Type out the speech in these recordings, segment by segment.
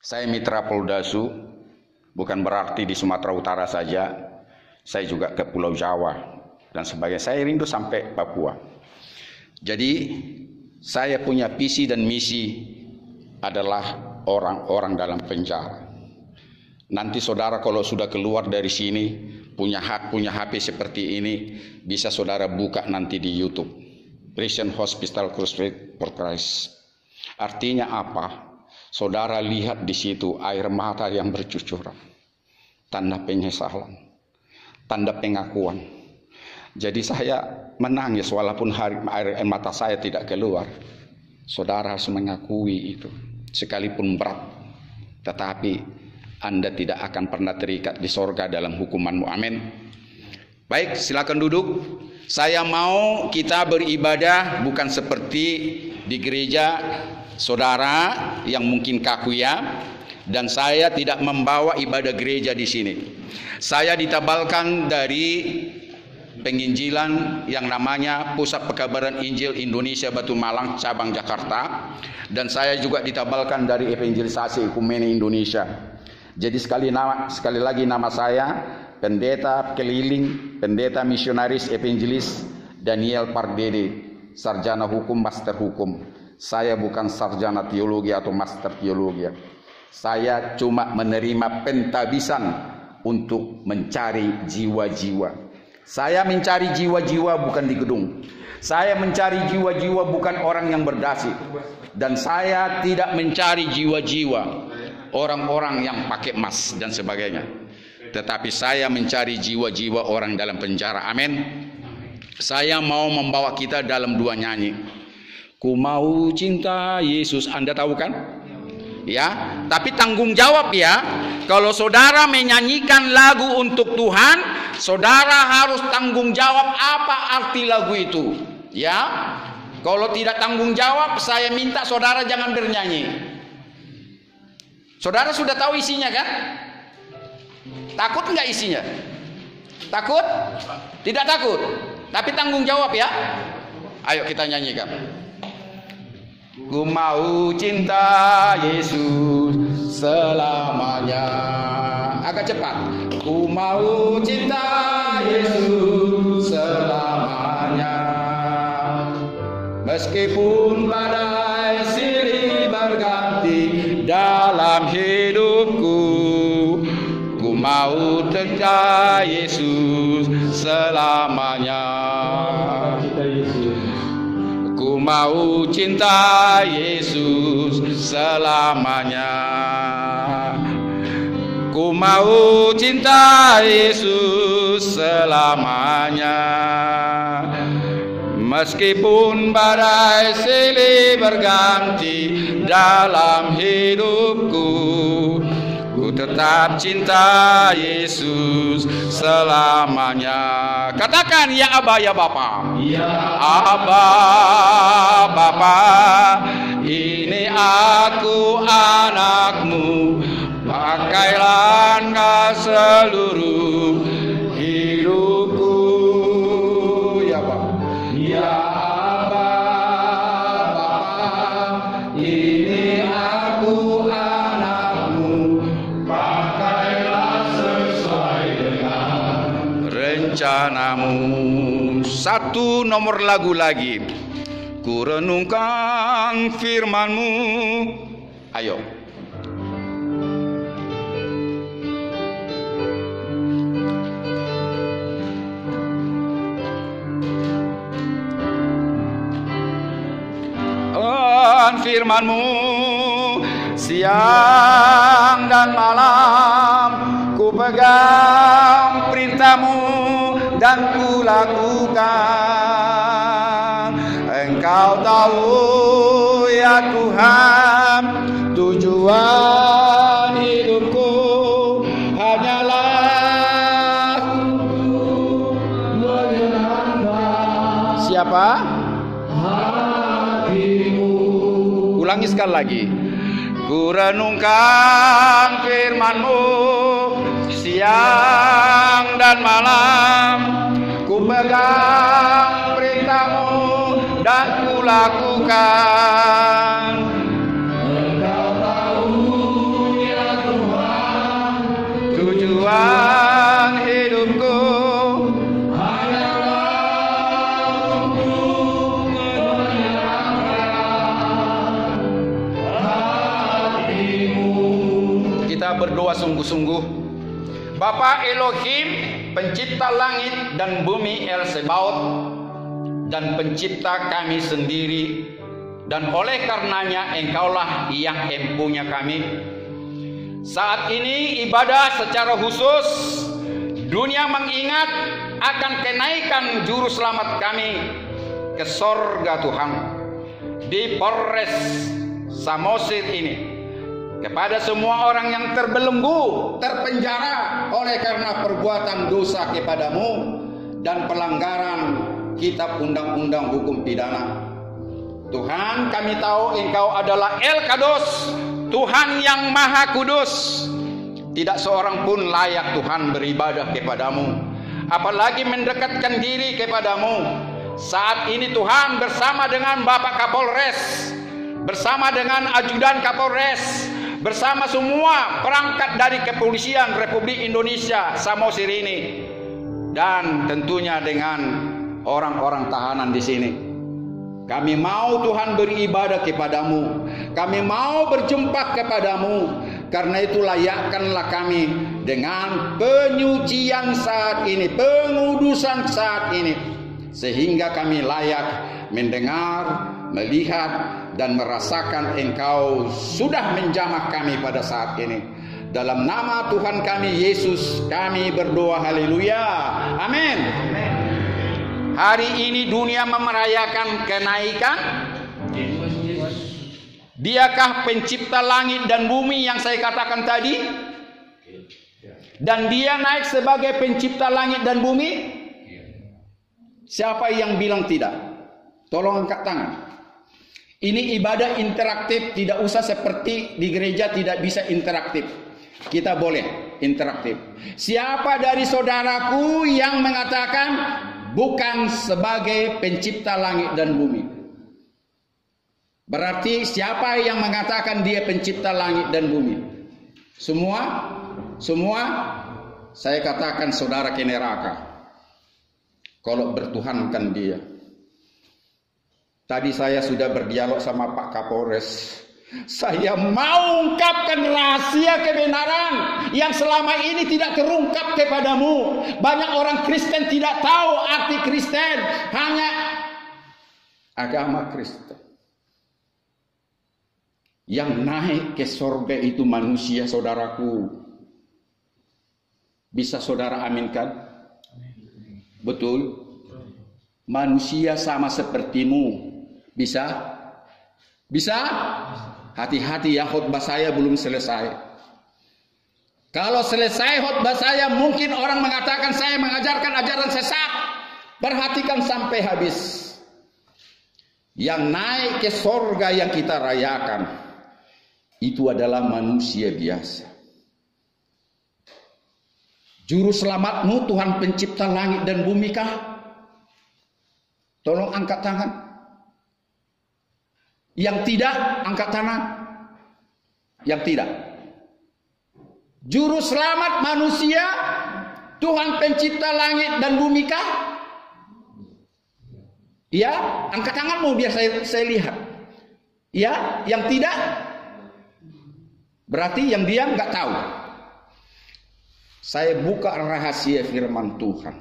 Saya mitra Poldasu, bukan berarti di Sumatera Utara saja, saya juga ke Pulau Jawa dan sebagainya. Saya rindu sampai Papua. Jadi saya punya visi dan misi adalah orang-orang dalam penjara. Nanti saudara kalau sudah keluar dari sini, punya hak, punya HP seperti ini, bisa saudara buka nanti di YouTube. Prison Hospital Crusade for Christ. Artinya apa? Saudara lihat di situ air mata yang bercucuran. Tanda penyesalan. Tanda pengakuan. Jadi saya menangis walaupun air mata saya tidak keluar. Saudara harus mengakui itu. Sekalipun berat. Tetapi Anda tidak akan pernah terikat di sorga dalam hukumanmu. Amin. Baik, silakan duduk. Saya mau kita beribadah bukan seperti di gereja saudara yang mungkin kaku ya. Dan saya tidak membawa ibadah gereja di sini. Saya ditabalkan dari penginjilan yang namanya Pusat Pekabaran Injil Indonesia Batu Malang cabang Jakarta, dan saya juga ditabalkan dari Evangelisasi Ekumene Indonesia. Jadi sekali lagi nama saya Pendeta Keliling, Pendeta Misionaris Evangelis Daniel Pardede, Sarjana Hukum, Master Hukum. Saya bukan sarjana teologi atau master teologi. Saya cuma menerima pentabisan untuk mencari jiwa-jiwa. Saya mencari jiwa-jiwa bukan di gedung. Saya mencari jiwa-jiwa bukan orang yang berdasi. Dan saya tidak mencari jiwa-jiwa orang-orang yang pakai emas dan sebagainya. Tetapi saya mencari jiwa-jiwa orang dalam penjara. Amin. Saya mau membawa kita dalam dua nyanyi. Ku mau cinta Yesus. Anda tahu kan? Ya, tapi tanggung jawab ya. Kalau saudara menyanyikan lagu untuk Tuhan, saudara harus tanggung jawab apa arti lagu itu. Ya. Kalau tidak tanggung jawab, saya minta saudara jangan bernyanyi. Saudara sudah tahu isinya kan? Takut enggak isinya? Takut? Tidak takut. Tapi tanggung jawab ya. Ayo kita nyanyikan. Ku mau cinta Yesus selamanya. Agak cepat. Ku mau cinta Yesus selamanya. Meskipun badai silih berganti dalam hidupku, ku mau cinta Yesus selamanya. Ku mau cinta Yesus selamanya. Ku mau cinta Yesus selamanya. Meskipun badai silih berganti dalam hidupku, ku tetap cinta Yesus selamanya. Katakan ya Aba ya Bapa. Ya Aba Bapa, ini aku anakmu. Pakailah engkau seluruh hidupku. Ya Bapa. Ya Aba Bapa, ini aku anakmu. Pakailah sesuai dengan rencanamu. Satu nomor lagu lagi. Ku renungkan firman-Mu. Ayo. Firman-Mu siang dan malam, ku pegang perintah-Mu dan ku lakukan. Engkau tahu ya Tuhan, tujuan hidupku hanyalah menyenangkan siapa? Ulangi sekali lagi. Ku renungkan firman-Mu siang dan malam, ku pegang perintah-Mu dan ku lakukan. Engkau tahu kita berdoa sungguh-sungguh. Bapa Elohim, pencipta langit dan bumi El Sebaot, dan pencipta kami sendiri, dan oleh karenanya Engkaulah yang empunya kami. Saat ini ibadah secara khusus, dunia mengingat akan kenaikan juru selamat kami ke sorga Tuhan di Polres Samosir ini. Kepada semua orang yang terbelenggu, terpenjara oleh karena perbuatan dosa kepadamu dan pelanggaran kitab undang-undang hukum pidana. Tuhan, kami tahu Engkau adalah El Kados, Tuhan yang Maha Kudus. Tidak seorang pun layak Tuhan beribadah kepadamu, apalagi mendekatkan diri kepadamu. Saat ini Tuhan bersama dengan Bapak Kapolres, bersama dengan Ajudan Kapolres, bersama semua perangkat dari Kepolisian Republik Indonesia Samosir ini, dan tentunya dengan orang-orang tahanan di sini. Kami mau Tuhan beribadah kepadamu, kami mau berjumpa kepadamu. Karena itu layakkanlah kami dengan penyucian saat ini, pengudusan saat ini, sehingga kami layak mendengar, melihat, dan merasakan Engkau sudah menjamah kami pada saat ini. Dalam nama Tuhan kami Yesus kami berdoa, haleluya, amin. Hari ini dunia merayakan kenaikan. Diakah pencipta langit dan bumi yang saya katakan tadi? Dan dia naik sebagai pencipta langit dan bumi? Siapa yang bilang tidak? Tolong angkat tangan. Ini ibadah interaktif, tidak usah seperti di gereja tidak bisa interaktif. Kita boleh interaktif. Siapa dari saudaraku yang mengatakan bukan sebagai pencipta langit dan bumi? Berarti siapa yang mengatakan dia pencipta langit dan bumi? Semua saya katakan saudara ke neraka kalau bertuhankan dia. Tadi saya sudah berdialog sama Pak Kapolres. Saya mau ungkapkan rahasia kebenaran yang selama ini tidak terungkap kepadamu. Banyak orang Kristen tidak tahu arti Kristen, hanya agama Kristen. Yang naik ke sorga itu manusia, saudaraku. Bisa saudara aminkan? Betul? Manusia sama sepertimu. Bisa? Bisa? Hati-hati ya, khotbah saya belum selesai. Kalau selesai khotbah saya, mungkin orang mengatakan saya mengajarkan ajaran sesat. Perhatikan sampai habis. Yang naik ke sorga yang kita rayakan itu adalah manusia biasa. Juru selamatmu Tuhan pencipta langit dan bumi kah? Tolong angkat tangan. Yang tidak, angkat tangan. Yang tidak. Juru selamat manusia Tuhan pencipta langit dan bumi kah? Ya, angkat tanganmu biar saya lihat. Ya, yang tidak? Berarti yang diam nggak tahu. Saya buka rahasia firman Tuhan.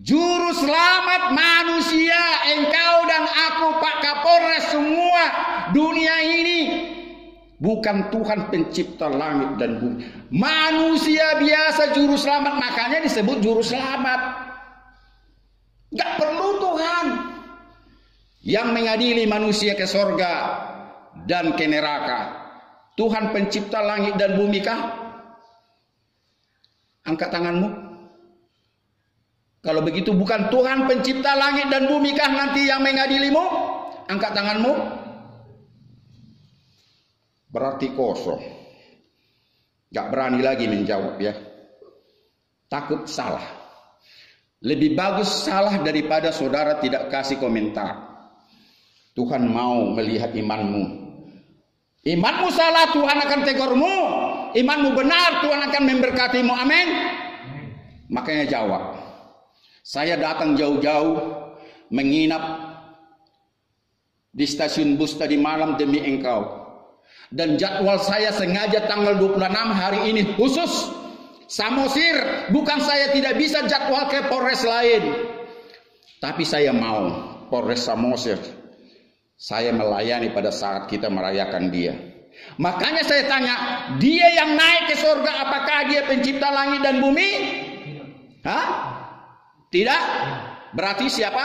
Juru selamat manusia, engkau dan aku, Pak Kapolres, semua dunia ini bukan Tuhan pencipta langit dan bumi. Manusia biasa juru selamat, makanya disebut juru selamat. Nggak perlu Tuhan yang mengadili manusia ke sorga dan ke neraka. Tuhan pencipta langit dan bumi kah? Angkat tanganmu. Kalau begitu bukan Tuhan pencipta langit dan bumi kah nanti yang mengadilimu? Angkat tanganmu. Berarti kosong. Gak berani lagi menjawab ya. Takut salah. Lebih bagus salah daripada saudara tidak kasih komentar. Tuhan mau melihat imanmu. Imanmu salah, Tuhan akan tegurmu. Imanmu benar, Tuhan akan memberkatimu. Amin. Makanya jawab. Saya datang jauh-jauh menginap di stasiun bus tadi malam demi engkau. Dan jadwal saya sengaja tanggal 26 hari ini khusus Samosir. Bukan saya tidak bisa jadwal ke Polres lain, tapi saya mau Polres Samosir saya melayani pada saat kita merayakan dia. Makanya saya tanya, dia yang naik ke surga, apakah dia pencipta langit dan bumi? Hah? Tidak? Berarti siapa?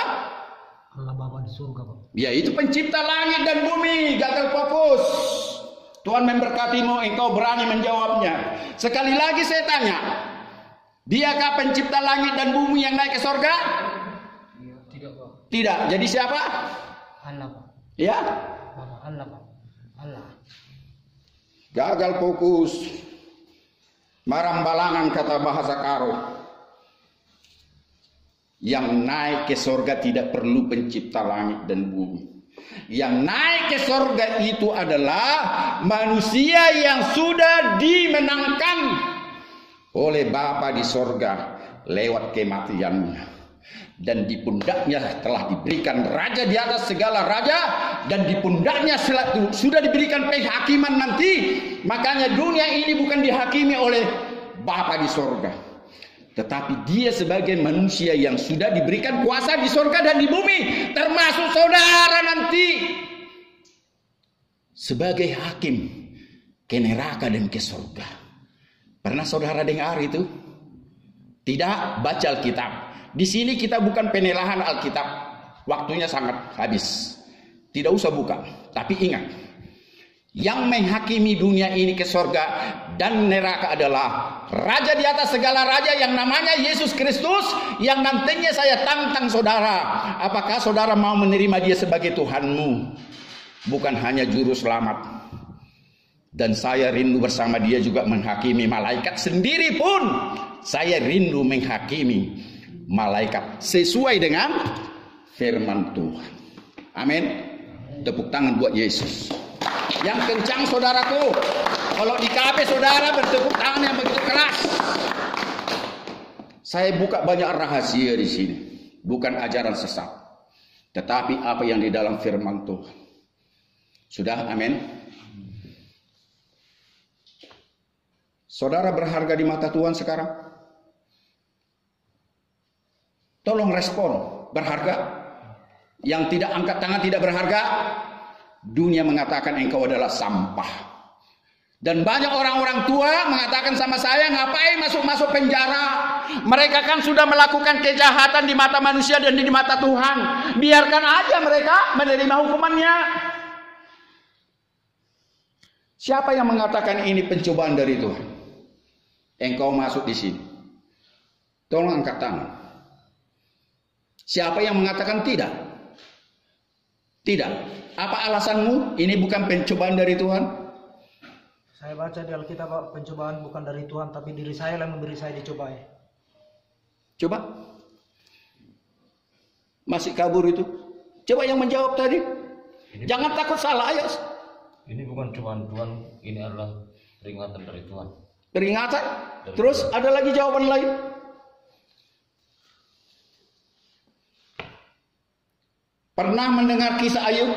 Allah Bapa di surga, Pak. Ya, itu pencipta langit dan bumi. Gagal fokus. Tuhan memberkatimu, engkau berani menjawabnya. Sekali lagi saya tanya, diakah pencipta langit dan bumi yang naik ke surga? Tidak, Pak. Tidak. Jadi siapa? Allah, Pak. Ya? Bapak Allah, Pak. Allah. Gagal fokus. Marambalangan kata bahasa Karo. Yang naik ke surga tidak perlu pencipta langit dan bumi. Yang naik ke surga itu adalah manusia yang sudah dimenangkan oleh Bapa di surga lewat kematiannya. Dan di pundaknya telah diberikan raja di atas segala raja, dan di pundaknya sudah diberikan penghakiman nanti. Makanya dunia ini bukan dihakimi oleh Bapa di surga, tetapi dia sebagai manusia yang sudah diberikan kuasa di surga dan di bumi, termasuk saudara nanti sebagai hakim ke neraka dan ke surga. Pernah saudara dengar itu? Tidak? Baca Alkitab. Di sini kita bukan penelahan Alkitab. Waktunya sangat habis. Tidak usah buka. Tapi ingat, yang menghakimi dunia ini ke surga dan neraka adalah raja di atas segala raja yang namanya Yesus Kristus, yang nantinya saya tantang saudara. Apakah saudara mau menerima dia sebagai Tuhanmu? Bukan hanya juru selamat. Dan saya rindu bersama dia juga menghakimi malaikat. Sendiri pun saya rindu menghakimi malaikat sesuai dengan firman Tuhan. Amin. Tepuk tangan buat Yesus. Yang kencang saudaraku. Kalau di KB saudara bertepuk tangan yang begitu keras. Saya buka banyak rahasia di sini. Bukan ajaran sesat, tetapi apa yang di dalam firman Tuhan. Sudah, amin. Saudara berharga di mata Tuhan sekarang? Tolong respon, berharga. Yang tidak angkat tangan tidak berharga. Dunia mengatakan engkau adalah sampah. Dan banyak orang-orang tua mengatakan sama saya, ngapain masuk-masuk penjara? Mereka kan sudah melakukan kejahatan di mata manusia dan di mata Tuhan. Biarkan aja mereka menerima hukumannya. Siapa yang mengatakan ini pencobaan dari Tuhan? Engkau masuk di sini. Tolong angkat tangan. Siapa yang mengatakan tidak? Tidak. Apa alasanmu? Ini bukan pencobaan dari Tuhan? Saya baca di Alkitab, Pak, pencobaan bukan dari Tuhan, tapi diri saya yang memberi saya dicobai. Coba. Masih kabur itu. Coba yang menjawab tadi. Jangan takut salah, ayo. Ini bukan cobaan Tuhan, ini adalah peringatan dari Tuhan. Peringatan? Terus ada lagi jawaban lain? Pernah mendengar kisah Ayub?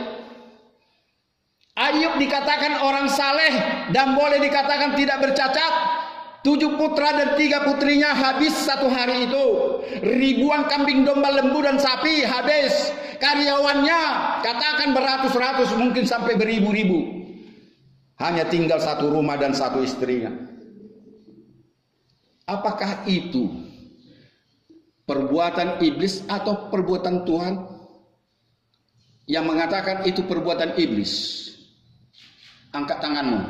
Ayub dikatakan orang saleh dan boleh dikatakan tidak bercacat. 7 putra dan 3 putrinya habis satu hari itu. Ribuan kambing domba, lembu dan sapi habis. Karyawannya katakan beratus-ratus, mungkin sampai beribu-ribu. Hanya tinggal 1 rumah dan 1 istrinya. Apakah itu perbuatan iblis atau perbuatan Tuhan? Yang mengatakan itu perbuatan iblis, angkat tanganmu.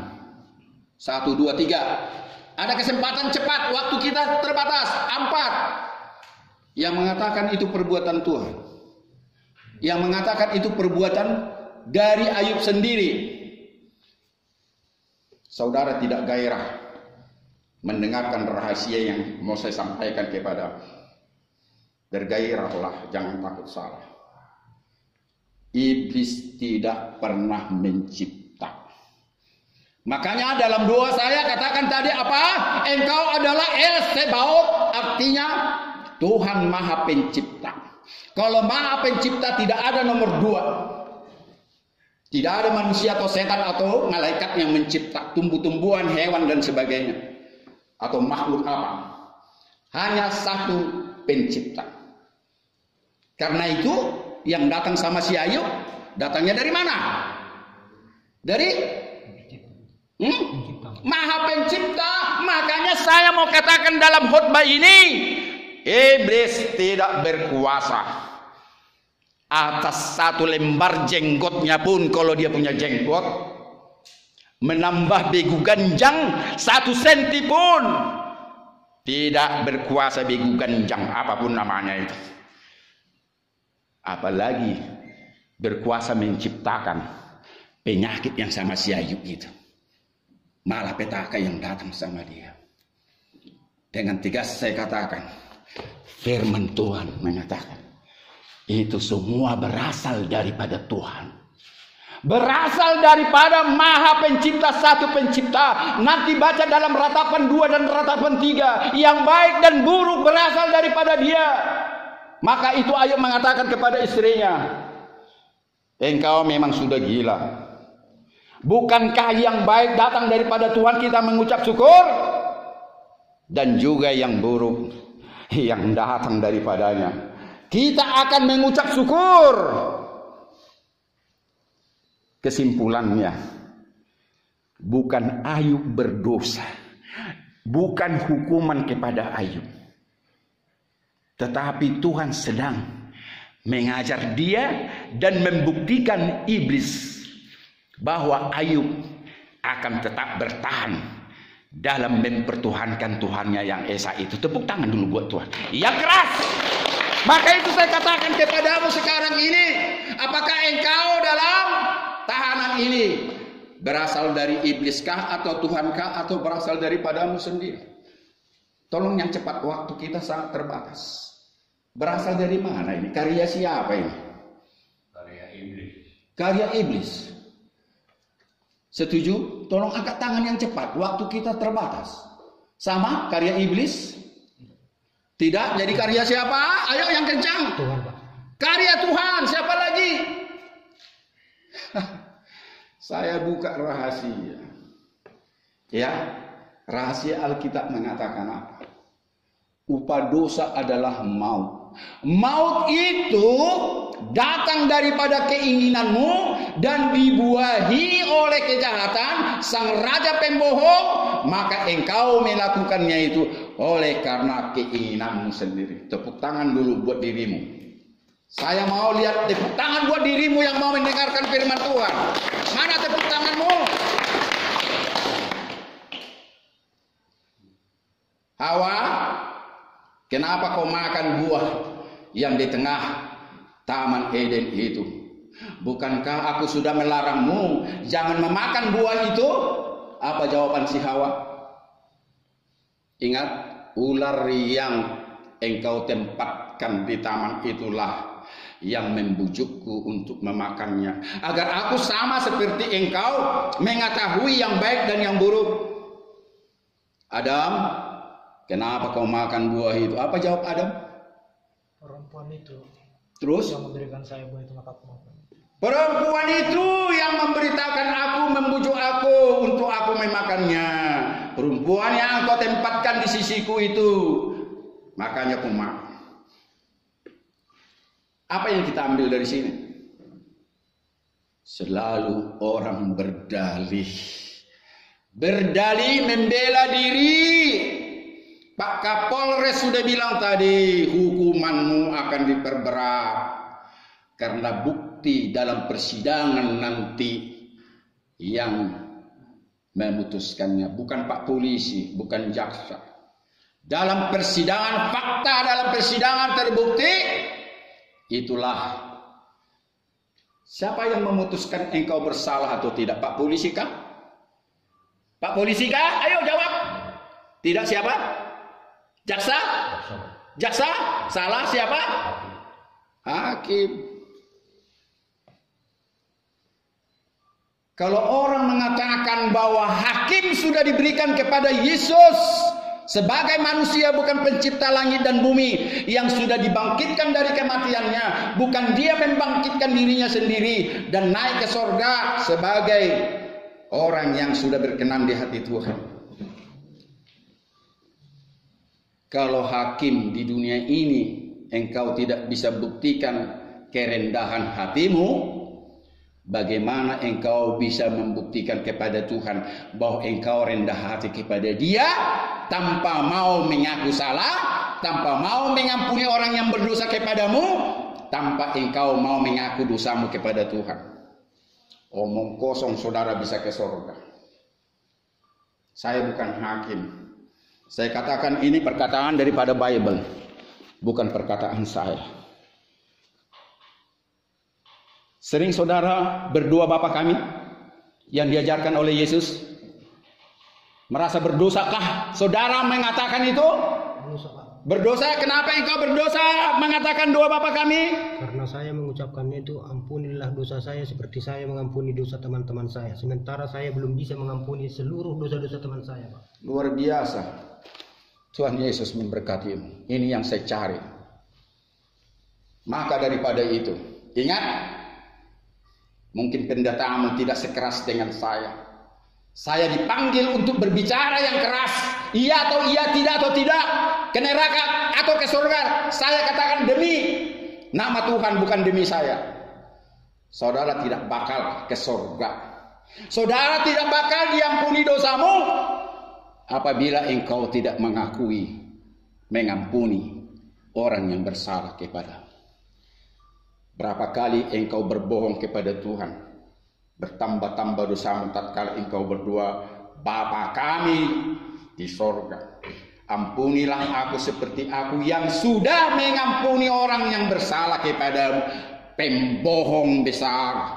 1, 2, 3. Ada kesempatan cepat, waktu kita terbatas. 4. Yang mengatakan itu perbuatan Tuhan, yang mengatakan itu perbuatan dari Ayub sendiri. Saudara tidak gairah mendengarkan rahasia yang mau saya sampaikan kepada. Bergairahlah, jangan takut salah. Iblis tidak pernah mencipta. Makanya dalam doa saya katakan tadi apa? Engkau adalah El Sebaot, artinya Tuhan Maha Pencipta. Kalau Maha Pencipta tidak ada nomor 2. Tidak ada manusia atau setan atau malaikat yang mencipta tumbuh-tumbuhan, hewan dan sebagainya. Atau makhluk apa. Hanya satu pencipta. Karena itu yang datang sama si Ayub, datangnya dari mana? Dari Maha Pencipta. Makanya saya mau katakan dalam khutbah ini, iblis tidak berkuasa atas satu lembar jenggotnya pun. Kalau dia punya jenggot, menambah begu ganjang 1 senti pun tidak berkuasa begu ganjang apapun namanya itu. Apalagi berkuasa menciptakan penyakit yang sama si Ayub itu. Malah petaka yang datang sama dia. Dengan tegas saya katakan, firman Tuhan mengatakan, itu semua berasal daripada Tuhan. Berasal daripada Maha Pencipta, satu pencipta. Nanti baca dalam ratapan 2 dan ratapan 3. Yang baik dan buruk berasal daripada dia. Maka itu Ayub mengatakan kepada istrinya, engkau memang sudah gila. Bukankah yang baik datang daripada Tuhan kita mengucap syukur? Dan juga yang buruk yang datang daripadanya, kita akan mengucap syukur. Kesimpulannya, bukan Ayub berdosa, bukan hukuman kepada Ayub, tetapi Tuhan sedang mengajar dia dan membuktikan iblis bahwa Ayub akan tetap bertahan dalam mempertuhankan Tuhannya yang esa itu. Tepuk tangan dulu buat Tuhan yang keras. Maka itu saya katakan kepadamu sekarang ini, apakah engkau dalam tahanan ini berasal dari ibliskah atau Tuhankah atau berasal daripadamu sendiri? Tolong yang cepat, waktu kita sangat terbatas. Berasal dari mana ini? Karya siapa ini? Karya iblis. Karya iblis. Setuju? Tolong angkat tangan yang cepat, waktu kita terbatas. Sama karya iblis? Tidak, jadi karya siapa? Ayo yang kencang. Tuhan, Pak. Karya Tuhan, siapa lagi? Saya buka rahasia. Ya, rahasia Alkitab mengatakan apa? Upah dosa adalah maut. Maut itu datang daripada keinginanmu dan dibuahi oleh kejahatan sang raja pembohong, maka engkau melakukannya itu oleh karena keinginanmu sendiri. Tepuk tangan dulu buat dirimu. Saya mau lihat tepuk tangan buat dirimu yang mau mendengarkan firman Tuhan. Mana tepuk tanganmu? Hawa, kenapa kau makan buah yang di tengah Taman Eden itu? Bukankah aku sudah melarangmu jangan memakan buah itu? Apa jawaban si Hawa? Ingat, ular yang engkau tempatkan di taman itulah yang membujukku untuk memakannya, agar aku sama seperti engkau mengetahui yang baik dan yang buruk. Adam, kenapa kau makan buah itu? Apa jawab Adam? Perempuan itu Terus? yang memberikan saya buah itu, maka aku makan. Perempuan itu yang memberitakan aku, membujuk aku untuk aku memakannya. Perempuan yang engkau tempatkan di sisiku itu, makanya aku makan. Apa yang kita ambil dari sini? Selalu orang berdalih membela diri. Pak Kapolres sudah bilang tadi, hukumanmu akan diperberat karena bukti dalam persidangan nanti yang memutuskannya bukan Pak Polisi, bukan jaksa. Dalam persidangan, fakta dalam persidangan terbukti, itulah siapa yang memutuskan engkau bersalah atau tidak? Pak Polisi kah? Pak Polisi kah? Ayo jawab. Tidak, siapa? Jaksa? Jaksa? Salah siapa? Hakim. Kalau orang mengatakan bahwa hakim sudah diberikan kepada Yesus, sebagai manusia, bukan pencipta langit dan bumi yang sudah dibangkitkan dari kematiannya, bukan dia membangkitkan dirinya sendiri dan naik ke sorga sebagai orang yang sudah berkenan di hati Tuhan. Kalau hakim di dunia ini engkau tidak bisa buktikan kerendahan hatimu, bagaimana engkau bisa membuktikan kepada Tuhan bahwa engkau rendah hati kepada Dia tanpa mau mengaku salah, tanpa mau mengampuni orang yang berdosa kepadamu, tanpa engkau mau mengaku dosamu kepada Tuhan? Omong kosong saudara bisa ke surga. Saya bukan hakim. Saya katakan ini perkataan daripada Bible, bukan perkataan saya. Sering saudara berdua Bapa kami yang diajarkan oleh Yesus, merasa berdosakah saudara mengatakan itu? Berdosa. Kenapa engkau berdosa mengatakan doa Bapa kami? Karena saya mengucapkannya itu, ampunilah dosa saya seperti saya mengampuni dosa teman-teman saya. Sementara saya belum bisa mengampuni seluruh dosa-dosa teman saya, Pak. Luar biasa. Tuhan Yesus memberkatimu. Ini yang saya cari. Maka daripada itu, ingat, mungkin pendatamu tidak sekeras dengan saya. Saya dipanggil untuk berbicara yang keras. Iya atau iya, tidak atau tidak. Ke neraka atau ke surga. Saya katakan demi nama Tuhan, bukan demi saya. Saudara tidak bakal ke surga. Saudara tidak bakal diampuni dosamu apabila engkau tidak mengampuni orang yang bersalah kepadamu. Berapa kali engkau berbohong kepada Tuhan, bertambah-tambah dosamu tatkala engkau berdoa, Bapa kami di sorga, ampunilah aku seperti aku yang sudah mengampuni orang yang bersalah kepadamu. Pembohong besar.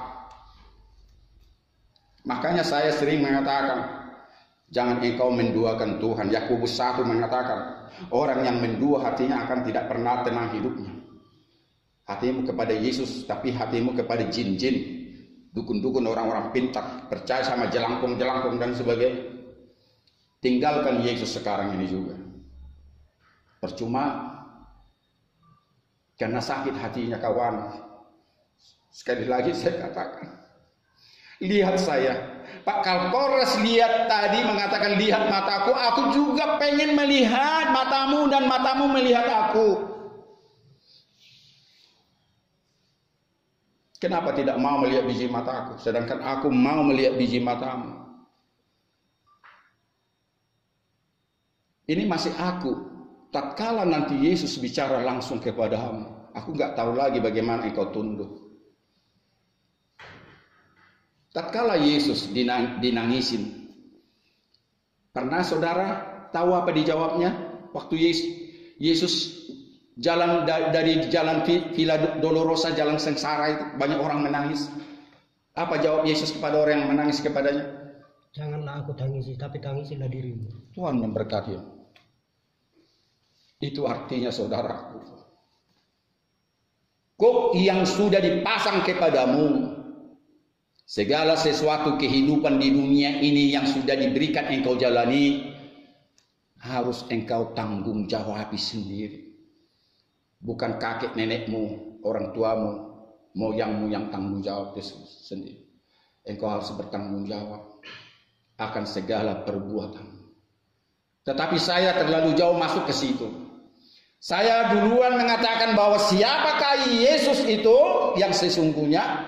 Makanya saya sering mengatakan, jangan engkau menduakan Tuhan. Yakobus 1 mengatakan, orang yang mendua hatinya akan tidak pernah tenang hidupnya. Hatimu kepada Yesus, tapi hatimu kepada jin-jin, dukun-dukun, orang-orang pintar, percaya sama jelangkung-jelangkung dan sebagainya. Tinggalkan Yesus sekarang ini juga. Percuma, karena sakit hatinya kawan. Sekali lagi saya katakan, lihat saya, Pak Kapolres lihat tadi mengatakan lihat mataku, aku juga pengen melihat matamu dan matamu melihat aku. Kenapa tidak mau melihat biji mataku, sedangkan aku mau melihat biji matamu? Ini masih aku. Tatkala nanti Yesus bicara langsung kepadamu, aku nggak tahu lagi bagaimana engkau tunduk. Tatkala Yesus dinangisin, pernah saudara tahu apa dijawabnya? Waktu Yesus jalan dari jalan Villa Dolorosa, jalan sengsara itu, banyak orang menangis. Apa jawab Yesus kepada orang yang menangis kepadanya? Janganlah aku tangisi, tapi tangisilah dirimu. Tuhan memberkati. Itu artinya saudaraku. Kok yang sudah dipasang kepadamu, segala sesuatu kehidupan di dunia ini yang sudah diberikan engkau jalani, harus engkau tanggung jawab sendiri. Bukan kakek nenekmu, orang tuamu, moyangmu yang tanggung jawab sendiri. Engkau harus bertanggung jawab akan segala perbuatan. Tetapi saya terlalu jauh masuk ke situ. Saya duluan mengatakan bahwa siapakah Yesus itu yang sesungguhnya?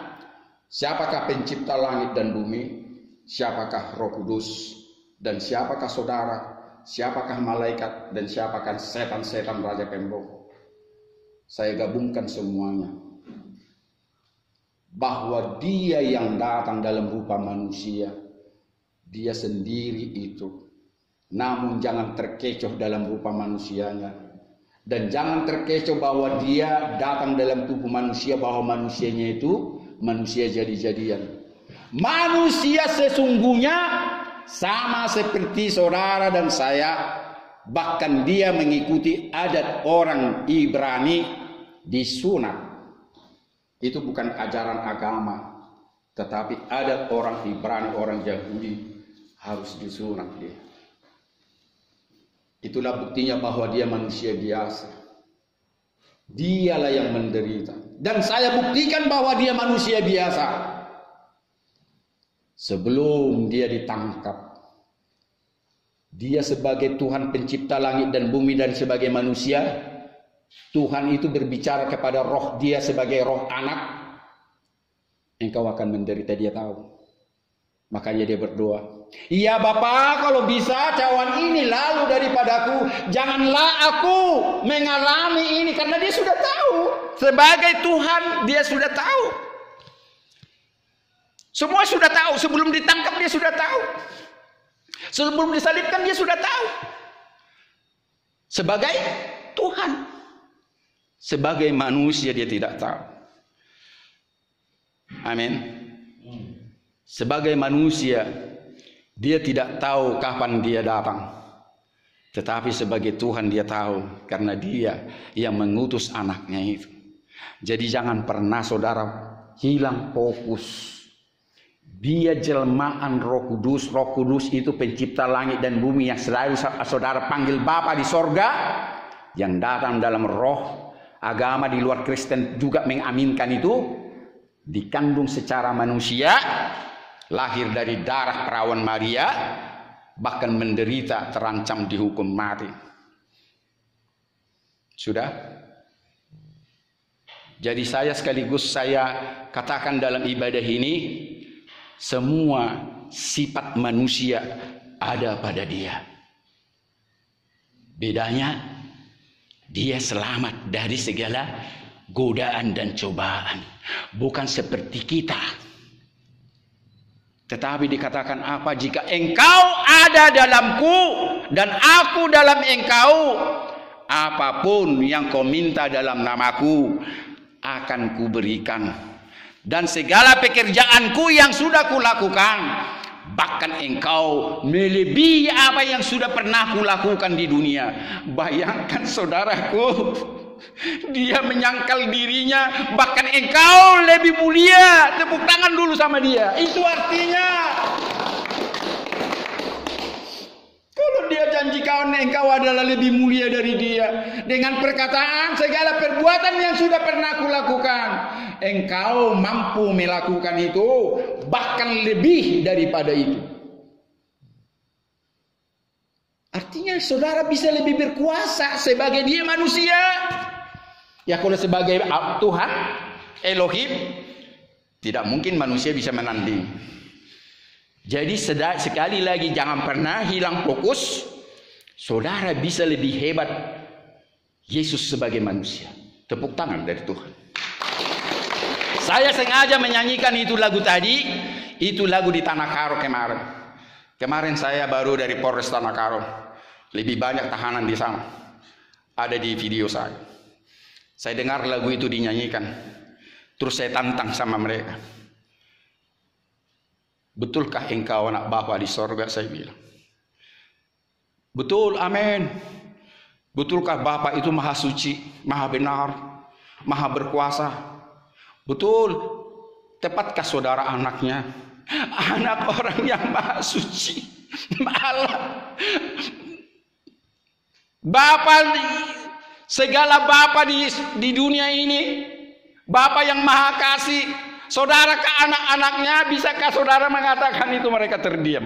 Siapakah pencipta langit dan bumi? Siapakah Roh Kudus? Dan siapakah saudara? Siapakah malaikat? Dan siapakah setan-setan raja pembohong? Saya gabungkan semuanya. Bahwa dia yang datang dalam rupa manusia, dia sendiri itu. Namun jangan terkecoh dalam rupa manusianya. Dan jangan terkecoh bahwa dia datang dalam tubuh manusia, bahwa manusianya itu manusia jadi-jadian. Manusia sesungguhnya sama seperti saudara dan saya. Bahkan dia mengikuti adat orang Ibrani disunat. Itu bukan ajaran agama, tetapi adat orang Ibrani, orang Yahudi harus disunat dia. Itulah buktinya bahwa dia manusia biasa. Dialah yang menderita. Dan saya buktikan bahwa dia manusia biasa. Sebelum dia ditangkap, dia sebagai Tuhan pencipta langit dan bumi dan sebagai manusia, Tuhan itu berbicara kepada roh dia sebagai roh anak. Engkau akan menderita, dia tahu. Makanya dia berdoa, "Ya Bapa, kalau bisa cawan ini lalu daripadaku. Janganlah aku mengalami ini." Karena dia sudah tahu. Sebagai Tuhan, dia sudah tahu. Semua sudah tahu. Sebelum ditangkap dia sudah tahu. Sebelum disalibkan dia sudah tahu. Sebagai Tuhan. Sebagai manusia dia tidak tahu. Amin. Sebagai manusia dia tidak tahu kapan dia datang. Tetapi sebagai Tuhan dia tahu, karena dia yang mengutus anaknya itu. Jadi jangan pernah saudara hilang fokus. Dia jelmaan Roh Kudus. Roh Kudus itu pencipta langit dan bumi yang selalu saudara panggil Bapa di sorga, yang datang dalam roh. Agama di luar Kristen juga mengaminkan itu. Dikandung secara manusia, lahir dari darah perawan Maria, bahkan menderita, terancam dihukum mati. Sudah? Jadi saya sekaligus saya katakan dalam ibadah ini, semua sifat manusia ada pada dia. Bedanya, dia selamat dari segala godaan dan cobaan. Bukan seperti kita. Tetapi dikatakan apa? Jika engkau ada dalamku dan aku dalam engkau, apapun yang kau minta dalam namaku akan kuberikan. Dan segala pekerjaanku yang sudah kulakukan, bahkan engkau melebihi apa yang sudah pernah kulakukan di dunia. Bayangkan saudaraku, dia menyangkal dirinya, bahkan engkau lebih mulia. Tepuk tangan dulu sama dia. Itu artinya, kalau dia janjikan engkau adalah lebih mulia dari dia, dengan perkataan segala perbuatan yang sudah pernah kulakukan, engkau mampu melakukan itu, bahkan lebih daripada itu. Artinya saudara bisa lebih berkuasa sebagai dia manusia. Ya kalau sebagai Tuhan, Elohim, tidak mungkin manusia bisa menanding. Jadi sekali lagi jangan pernah hilang fokus. Saudara bisa lebih hebat Yesus sebagai manusia. Tepuk tangan dari Tuhan. Saya sengaja menyanyikan itu lagu tadi. Itu lagu di Tanah Karo kemarin. Kemarin saya baru dari Polres Tanah Karo. Lebih banyak tahanan di sana. Ada di video saya. Saya dengar lagu itu dinyanyikan. Terus saya tantang sama mereka. Betulkah engkau anak Bapa di sorga? Saya bilang. Betul, amin. Betulkah Bapa itu maha suci, maha benar, maha berkuasa? Betul. Tepatkah saudara anaknya? Anak orang yang maha suci. Malah Bapa, segala Bapa di dunia ini, Bapa yang maha kasih, saudara ke anak-anaknya, bisakah saudara mengatakan itu? Mereka terdiam.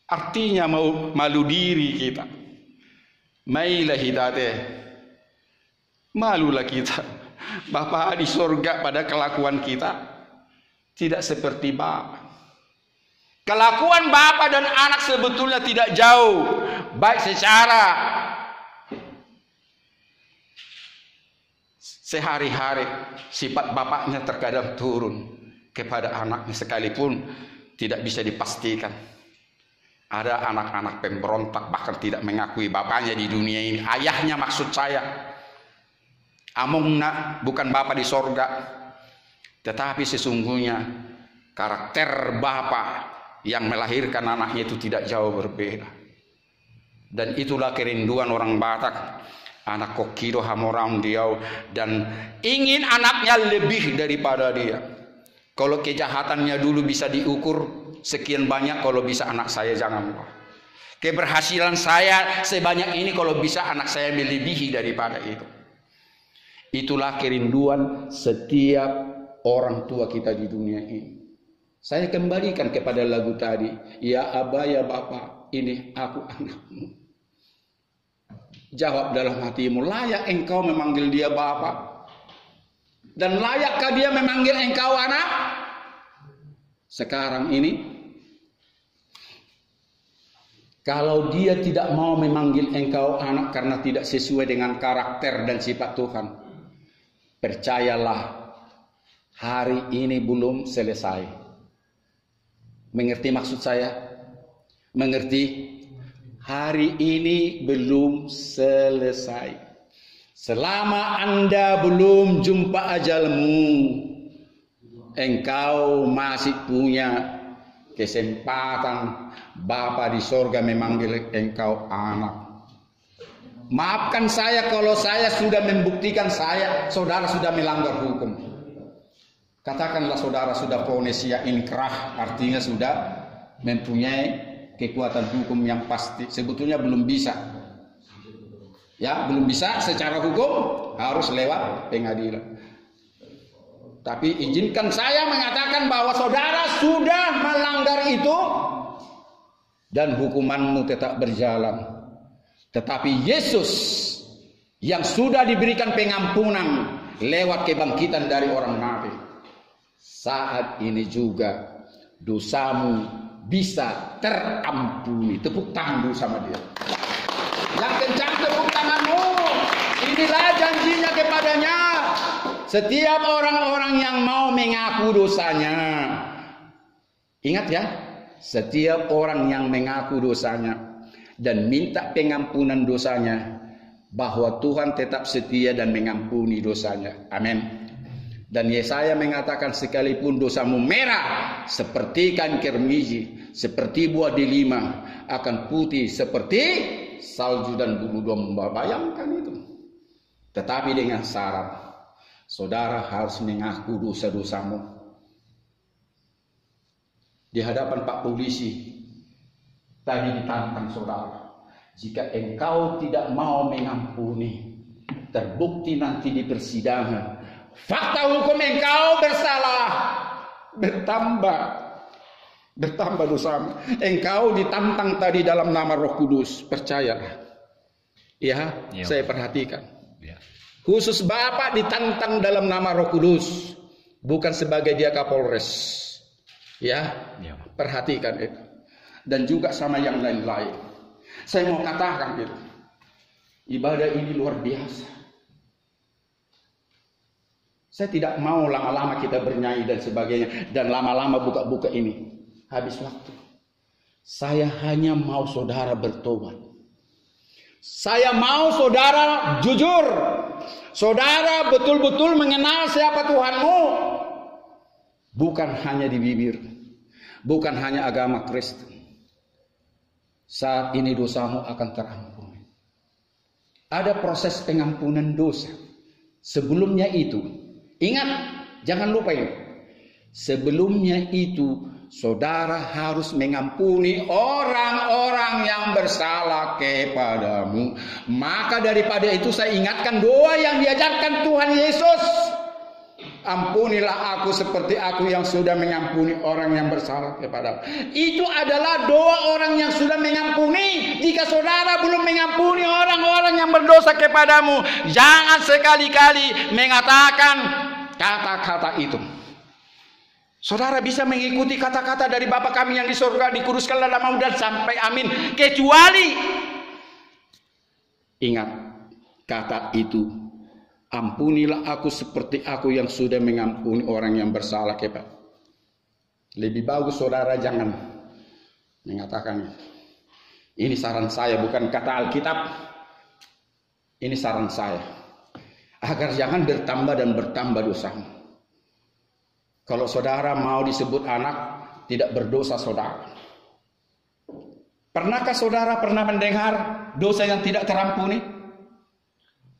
Artinya malu diri kita. Mailah hidate. Malulah kita. Bapa di sorga pada kelakuan kita tidak seperti Bapa. Kelakuan Bapa dan anak sebetulnya tidak jauh, baik secara sehari-hari sifat bapaknya terkadang turun kepada anaknya, sekalipun tidak bisa dipastikan. Ada anak-anak pemberontak bahkan tidak mengakui bapaknya di dunia ini. Ayahnya maksud saya. Amongna bukan Bapa di sorga. Tetapi sesungguhnya karakter Bapa yang melahirkan anaknya itu tidak jauh berbeda. Dan itulah kerinduan orang Batak. Anak kokido hamorang dia dan ingin anaknya lebih daripada dia. Kalau kejahatannya dulu bisa diukur sekian banyak, kalau bisa anak saya janganlah. Keberhasilan saya sebanyak ini, kalau bisa anak saya melebihi daripada itu. Itulah kerinduan setiap orang tua kita di dunia ini. Saya kembalikan kepada lagu tadi. Ya Aba, ya Bapa, ini aku anakmu. Jawab dalam hatimu, layak engkau memanggil dia Bapa? Dan layakkah dia memanggil engkau anak? Sekarang ini, kalau dia tidak mau memanggil engkau anak karena tidak sesuai dengan karakter dan sifat Tuhan, percayalah, hari ini belum selesai. Mengerti maksud saya? Mengerti? Hari ini belum selesai. Selama Anda belum jumpa ajalmu, engkau masih punya kesempatan Bapa di sorga memanggil engkau anak. Maafkan saya kalau saya sudah membuktikan saudara sudah melanggar hukum. Katakanlah saudara sudah vonis ya inkrah, artinya sudah mempunyai kekuatan hukum yang pasti. Sebetulnya belum bisa. Ya, belum bisa secara hukum, harus lewat pengadilan. Tapi izinkan saya mengatakan bahwa saudara sudah melanggar itu dan hukumanmu tetap berjalan. Tetapi Yesus yang sudah diberikan pengampunan lewat kebangkitan dari orang mati, saat ini juga dosamu bisa terampuni. Tepuk tangan dulu sama dia. Yang kencang tepuk tanganmu. Inilah janjinya kepadanya. Setiap orang-orang yang mau mengaku dosanya. Ingat ya. Setiap orang yang mengaku dosanya dan minta pengampunan dosanya, bahwa Tuhan tetap setia dan mengampuni dosanya. Amin. Dan Yesaya mengatakan, sekalipun dosamu merah seperti kain kermiji, seperti buah delima, akan putih seperti salju dan bulu domba. Bayangkan itu. Tetapi dengan syarat, saudara harus mengaku dosa-dosamu. Di hadapan Pak Polisi, tadi ditantang saudara, jika engkau tidak mau mengampuni, terbukti nanti di persidangan, fakta hukum engkau bersalah, bertambah dosamu. Engkau ditantang tadi dalam nama Roh Kudus, percayalah. Ya, saya perhatikan. Ya. Khusus Bapak ditantang dalam nama Roh Kudus, bukan sebagai dia Kapolres. Ya, perhatikan itu. Dan juga sama yang lain-lain. Saya mau katakan itu, ibadah ini luar biasa. Saya tidak mau lama-lama kita bernyanyi dan sebagainya, dan lama-lama buka-buka ini. Habis waktu. Saya hanya mau saudara bertobat. Saya mau saudara jujur. Saudara betul-betul mengenal siapa Tuhanmu. Bukan hanya di bibir. Bukan hanya agama Kristen. Saat ini dosamu akan terampuni. Ada proses pengampunan dosa. Sebelumnya itu, ingat, jangan lupa ini. Sebelumnya itu, saudara harus mengampuni orang-orang yang bersalah kepadamu. Maka daripada itu saya ingatkan doa yang diajarkan Tuhan Yesus. Ampunilah aku seperti aku yang sudah mengampuni orang yang bersalah kepadamu. Itu adalah doa orang yang sudah mengampuni. Jika saudara belum mengampuni orang-orang yang berdosa kepadamu, jangan sekali-kali mengatakan kata-kata itu. Saudara bisa mengikuti kata-kata dari Bapa kami yang di surga, dikuduskanlah namamu dan sampai amin. Kecuali ingat kata itu, ampunilah aku seperti aku yang sudah mengampuni orang yang bersalah kepadamu. Lebih bagus saudara jangan mengatakan itu. Ini saran saya, bukan kata Alkitab. Ini saran saya, agar jangan bertambah dan bertambah dosamu. Kalau saudara mau disebut anak tidak berdosa saudara. Pernahkah saudara pernah mendengar dosa yang tidak terampuni?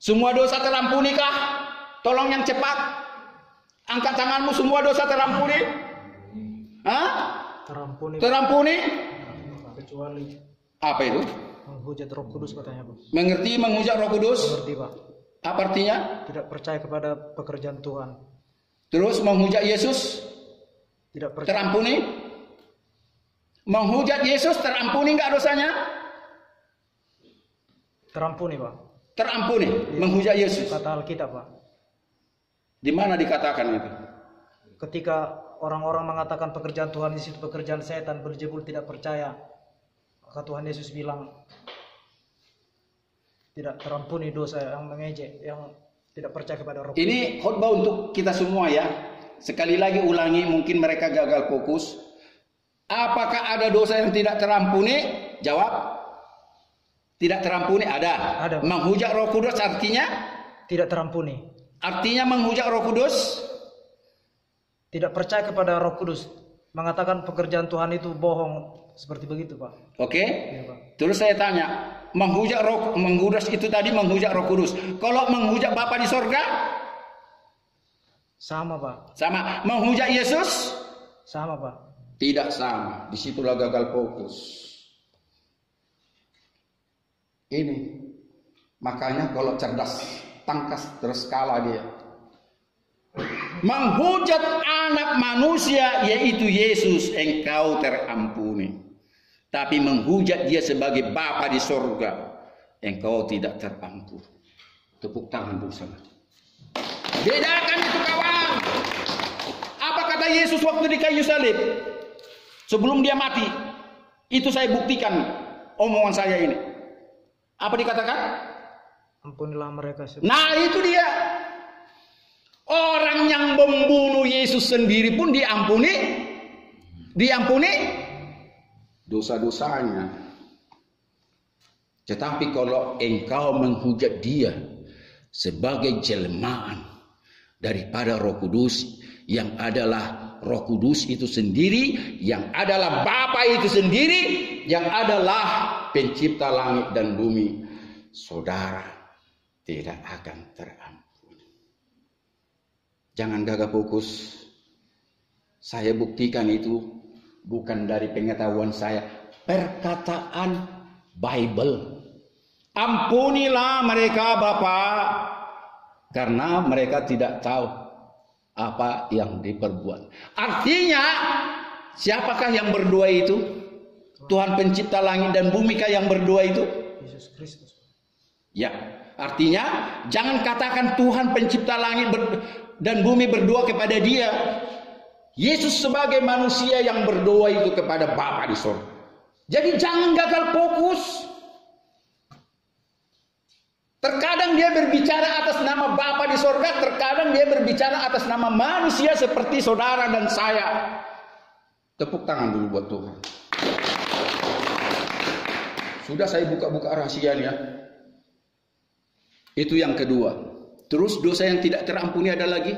Semua dosa terampuni kah? Tolong yang cepat. Angkat tanganmu, semua dosa terampuni? Hah? Terampuni. Terampuni? Kecuali Apa itu? Menghujat Roh Kudus katanya, Pak. Mengerti menghujat Roh Kudus? Mengerti, Pak. Apa artinya? Tidak percaya kepada pekerjaan Tuhan. Terus menghujat Yesus Tidak percaya. terampuni? Menghujat Yesus terampuni enggak dosanya? Terampuni, Pak. Terampuni. Menghujat Yesus. Kata Alkitab, Pak. Di mana dikatakan itu? Ketika orang-orang mengatakan pekerjaan Tuhan di situ pekerjaan setan, Beelzebul tidak percaya. Maka Tuhan Yesus bilang tidak terampuni dosa yang mengejek, yang tidak percaya kepada Roh Kudus. Ini khotbah untuk kita semua ya. Sekali lagi ulangi, mungkin mereka gagal fokus. Apakah ada dosa yang tidak terampuni? Jawab. Tidak terampuni ada. Ada. Menghujat Roh Kudus artinya? Tidak terampuni. Artinya menghujat Roh Kudus? Tidak percaya kepada Roh Kudus. Mengatakan pekerjaan Tuhan itu bohong. Seperti begitu, Pak. Oke. Iya, Pak. Terus saya tanya, menghujat Roh Kudus itu tadi menghujat Roh Kudus. Kalau menghujat Bapa di sorga? Sama, Pak. Sama. Menghujat Yesus? Sama, Pak. Tidak sama. Disitulah gagal fokus. Ini. Makanya kalau cerdas, tangkas terus kalah dia. Menghujat anak manusia yaitu Yesus, engkau terampuni. Tapi menghujat dia sebagai Bapa di sorga, engkau tidak terampuni. Tepuk tangan dulu sana. Bedakan itu kawan. Apa kata Yesus waktu di kayu salib? Sebelum dia mati. Itu saya buktikan omongan saya ini. Apa dikatakan? Ampunilah mereka. Nah itu dia. Orang yang membunuh Yesus sendiri pun diampuni dosa-dosanya. Tetapi kalau engkau menghujat dia sebagai jelmaan daripada Roh Kudus, yang adalah Roh Kudus itu sendiri, yang adalah Bapa itu sendiri, yang adalah pencipta langit dan bumi, saudara tidak akan terampuni. Jangan gagal fokus. Saya buktikan itu bukan dari pengetahuan saya, perkataan Bible. Ampunilah mereka Bapa, karena mereka tidak tahu apa yang diperbuat. Artinya, siapakah yang berdua itu? Tuhan pencipta langit dan bumi kah yang berdua itu? Yesus Kristus. Ya, artinya jangan katakan Tuhan pencipta langit dan bumi berdoa kepada dia. Yesus sebagai manusia yang berdoa itu kepada Bapa di surga. Jadi jangan gagal fokus. Terkadang dia berbicara atas nama Bapa di surga, terkadang dia berbicara atas nama manusia seperti saudara dan saya. Tepuk tangan dulu buat Tuhan. Sudah saya buka-buka rahasianya. Itu yang kedua. Terus dosa yang tidak terampuni ada lagi?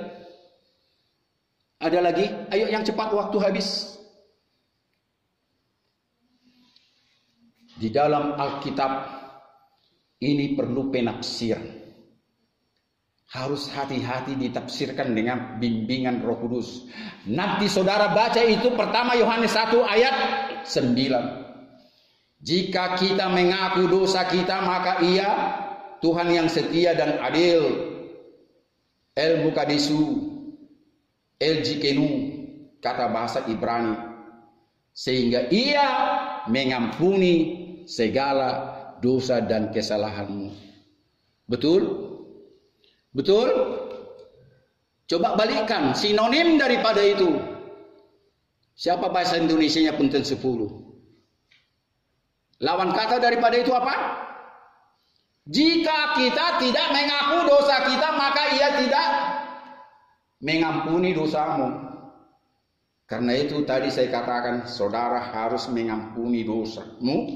Ada lagi? Ayo yang cepat, waktu habis. Di dalam Alkitab ini perlu penafsiran. Harus hati-hati ditafsirkan dengan bimbingan Roh Kudus. Nanti saudara baca itu pertama Yohanes 1 ayat 9. Jika kita mengaku dosa kita, maka Ia Tuhan yang setia dan adil. El Mukadisu, El Jikenu, kata bahasa Ibrani, sehingga Ia mengampuni segala dosa dan kesalahanmu. Betul? Betul? Coba balikkan sinonim daripada itu. Siapa bahasa Indonesianya punten 10? Lawan kata daripada itu apa? Jika kita tidak mengaku dosa kita, maka Ia tidak mengampuni dosamu. Karena itu tadi saya katakan, saudara harus mengampuni dosamu,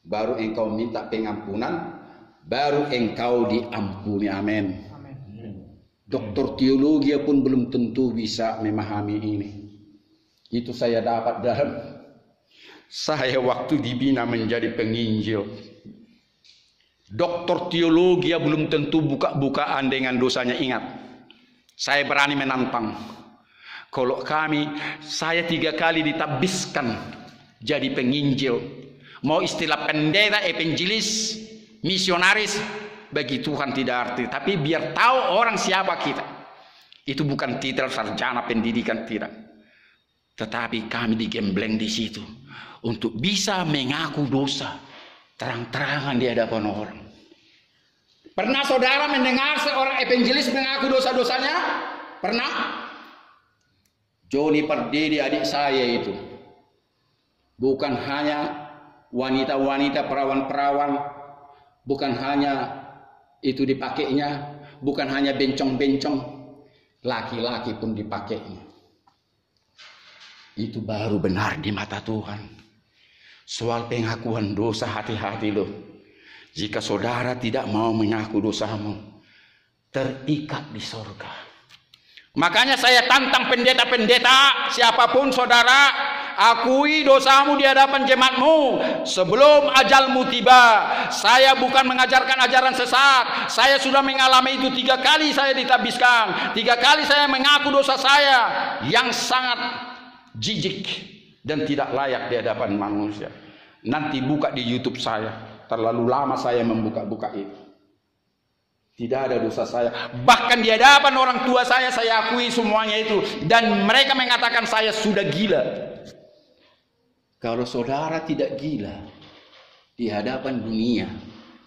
baru engkau minta pengampunan, baru engkau diampuni. Amin. Doktor teologi pun belum tentu bisa memahami ini. Itu saya dapat dalam saya waktu dibina menjadi penginjil. Doktor teologi belum tentu buka-bukaan dengan dosanya. Ingat, saya berani menantang. Kalau saya 3 kali ditabiskan jadi penginjil. Mau istilah pendeta, evangelis, misionaris, bagi Tuhan tidak arti. Tapi biar tahu orang siapa kita. Itu bukan titel sarjana pendidikan, tidak. Tetapi kami digembleng di situ untuk bisa mengaku dosa terang-terangan di hadapan orang. Pernah saudara mendengar seorang evangelis mengaku dosa-dosanya? Pernah? Joni Pardede adik saya itu bukan hanya wanita-wanita, perawan-perawan, bukan hanya itu dipakainya, bukan hanya bencong-bencong, laki-laki pun dipakainya. Itu baru benar di mata Tuhan. Soal pengakuan dosa, hati-hati loh. Jika saudara tidak mau mengaku dosamu, terikat di sorga. Makanya saya tantang pendeta-pendeta, siapapun saudara, akui dosamu di hadapan jemaatmu sebelum ajalmu tiba. Saya bukan mengajarkan ajaran sesat. Saya sudah mengalami itu 3 kali saya ditabiskan. 3 kali saya mengaku dosa saya yang sangat jijik dan tidak layak di hadapan manusia. Nanti buka di YouTube saya. Terlalu lama saya membuka-buka itu. Tidak ada dosa saya. Bahkan di hadapan orang tua saya akui semuanya itu. Dan mereka mengatakan saya sudah gila. Kalau saudara tidak gila di hadapan dunia,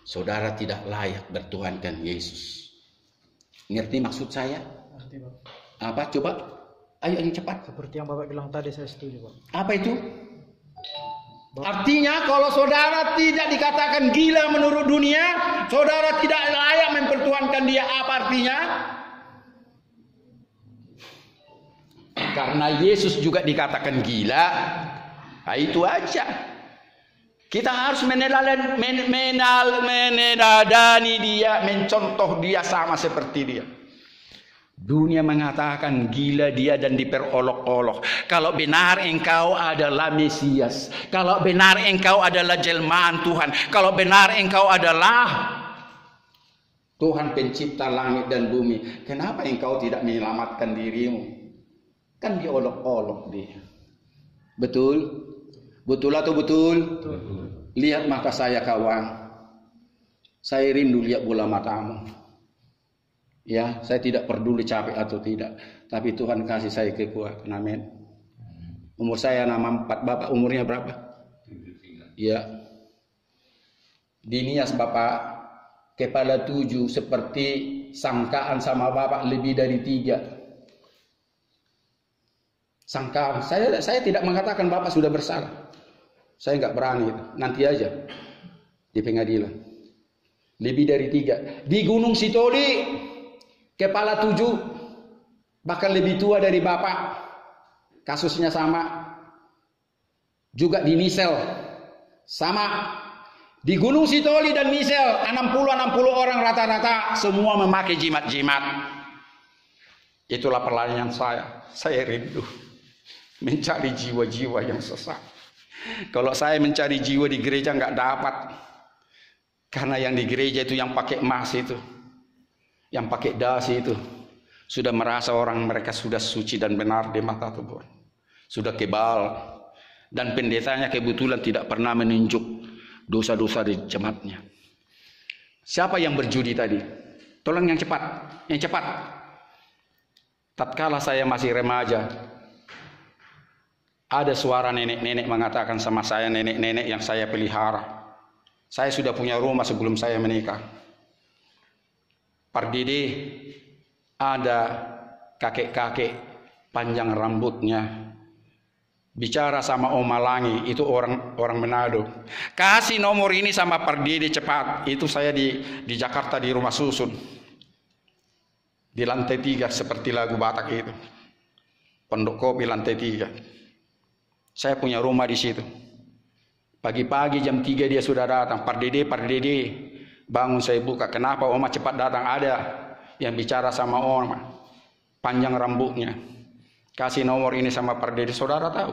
saudara tidak layak bertuhankan Yesus. Ngerti maksud saya? Ngerti, Pak. Apa? Coba. Ayo yang cepat. Seperti yang Bapak bilang tadi, saya setuju, Pak. Apa itu? Artinya kalau saudara tidak dikatakan gila menurut dunia, saudara tidak layak mempertuhankan dia. Apa artinya? Karena Yesus juga dikatakan gila. Nah, itu aja. Kita harus meneladani dia, mencontoh dia sama seperti dia. Dunia mengatakan gila dia dan diperolok-olok. Kalau benar engkau adalah Mesias, kalau benar engkau adalah jelmaan Tuhan, kalau benar engkau adalah Tuhan pencipta langit dan bumi, kenapa engkau tidak menyelamatkan dirimu? Kan diolok-olok dia. Betul? Betul atau betul? Betul. Lihat mata saya kawan. Saya rindu lihat bola matamu. Ya, saya tidak peduli capek atau tidak, tapi Tuhan kasih saya kekuatan. Amin. Umur saya 64, Bapak umurnya berapa? Ya. Dinias Bapak kepala 7, seperti sangkaan sama Bapak lebih dari 3. Sangkaan. Saya tidak mengatakan Bapak sudah bersalah. Saya nggak berani. Nanti aja di pengadilan. Lebih dari 3. Di Gunung Sitoli kepala 7, bahkan lebih tua dari Bapak. Kasusnya sama. Juga di Nisel. Sama. Di Gunung Sitoli dan Nisel, 60 orang rata-rata semua memakai jimat-jimat. Itulah pelayanan saya. Saya rindu mencari jiwa-jiwa yang sesat. Kalau saya mencari jiwa di gereja nggak dapat. Karena yang di gereja itu yang pakai emas itu, yang pakai dasi itu, sudah merasa orang mereka sudah suci dan benar di mata Tuhan, sudah kebal, dan pendetanya kebetulan tidak pernah menunjuk dosa-dosa di jemaatnya. Siapa yang berjudi tadi? Tolong yang cepat, yang cepat. Tatkala saya masih remaja, ada suara nenek-nenek mengatakan sama saya, nenek-nenek yang saya pelihara. Saya sudah punya rumah sebelum saya menikah. Pardede, ada kakek-kakek panjang rambutnya bicara sama Om Malangi, itu orang Manado. Kasih nomor ini sama Pardede cepat. Itu saya di Jakarta di rumah susun, di lantai 3 seperti lagu Batak itu, Pondok Kopi lantai 3. Saya punya rumah di situ. Pagi-pagi jam 3 dia sudah datang. Pardede, bangun saya buka. Kenapa Oma cepat datang? Ada yang bicara sama Oma, panjang rambutnya. Kasih nomor ini sama Pardede. Saudara tahu?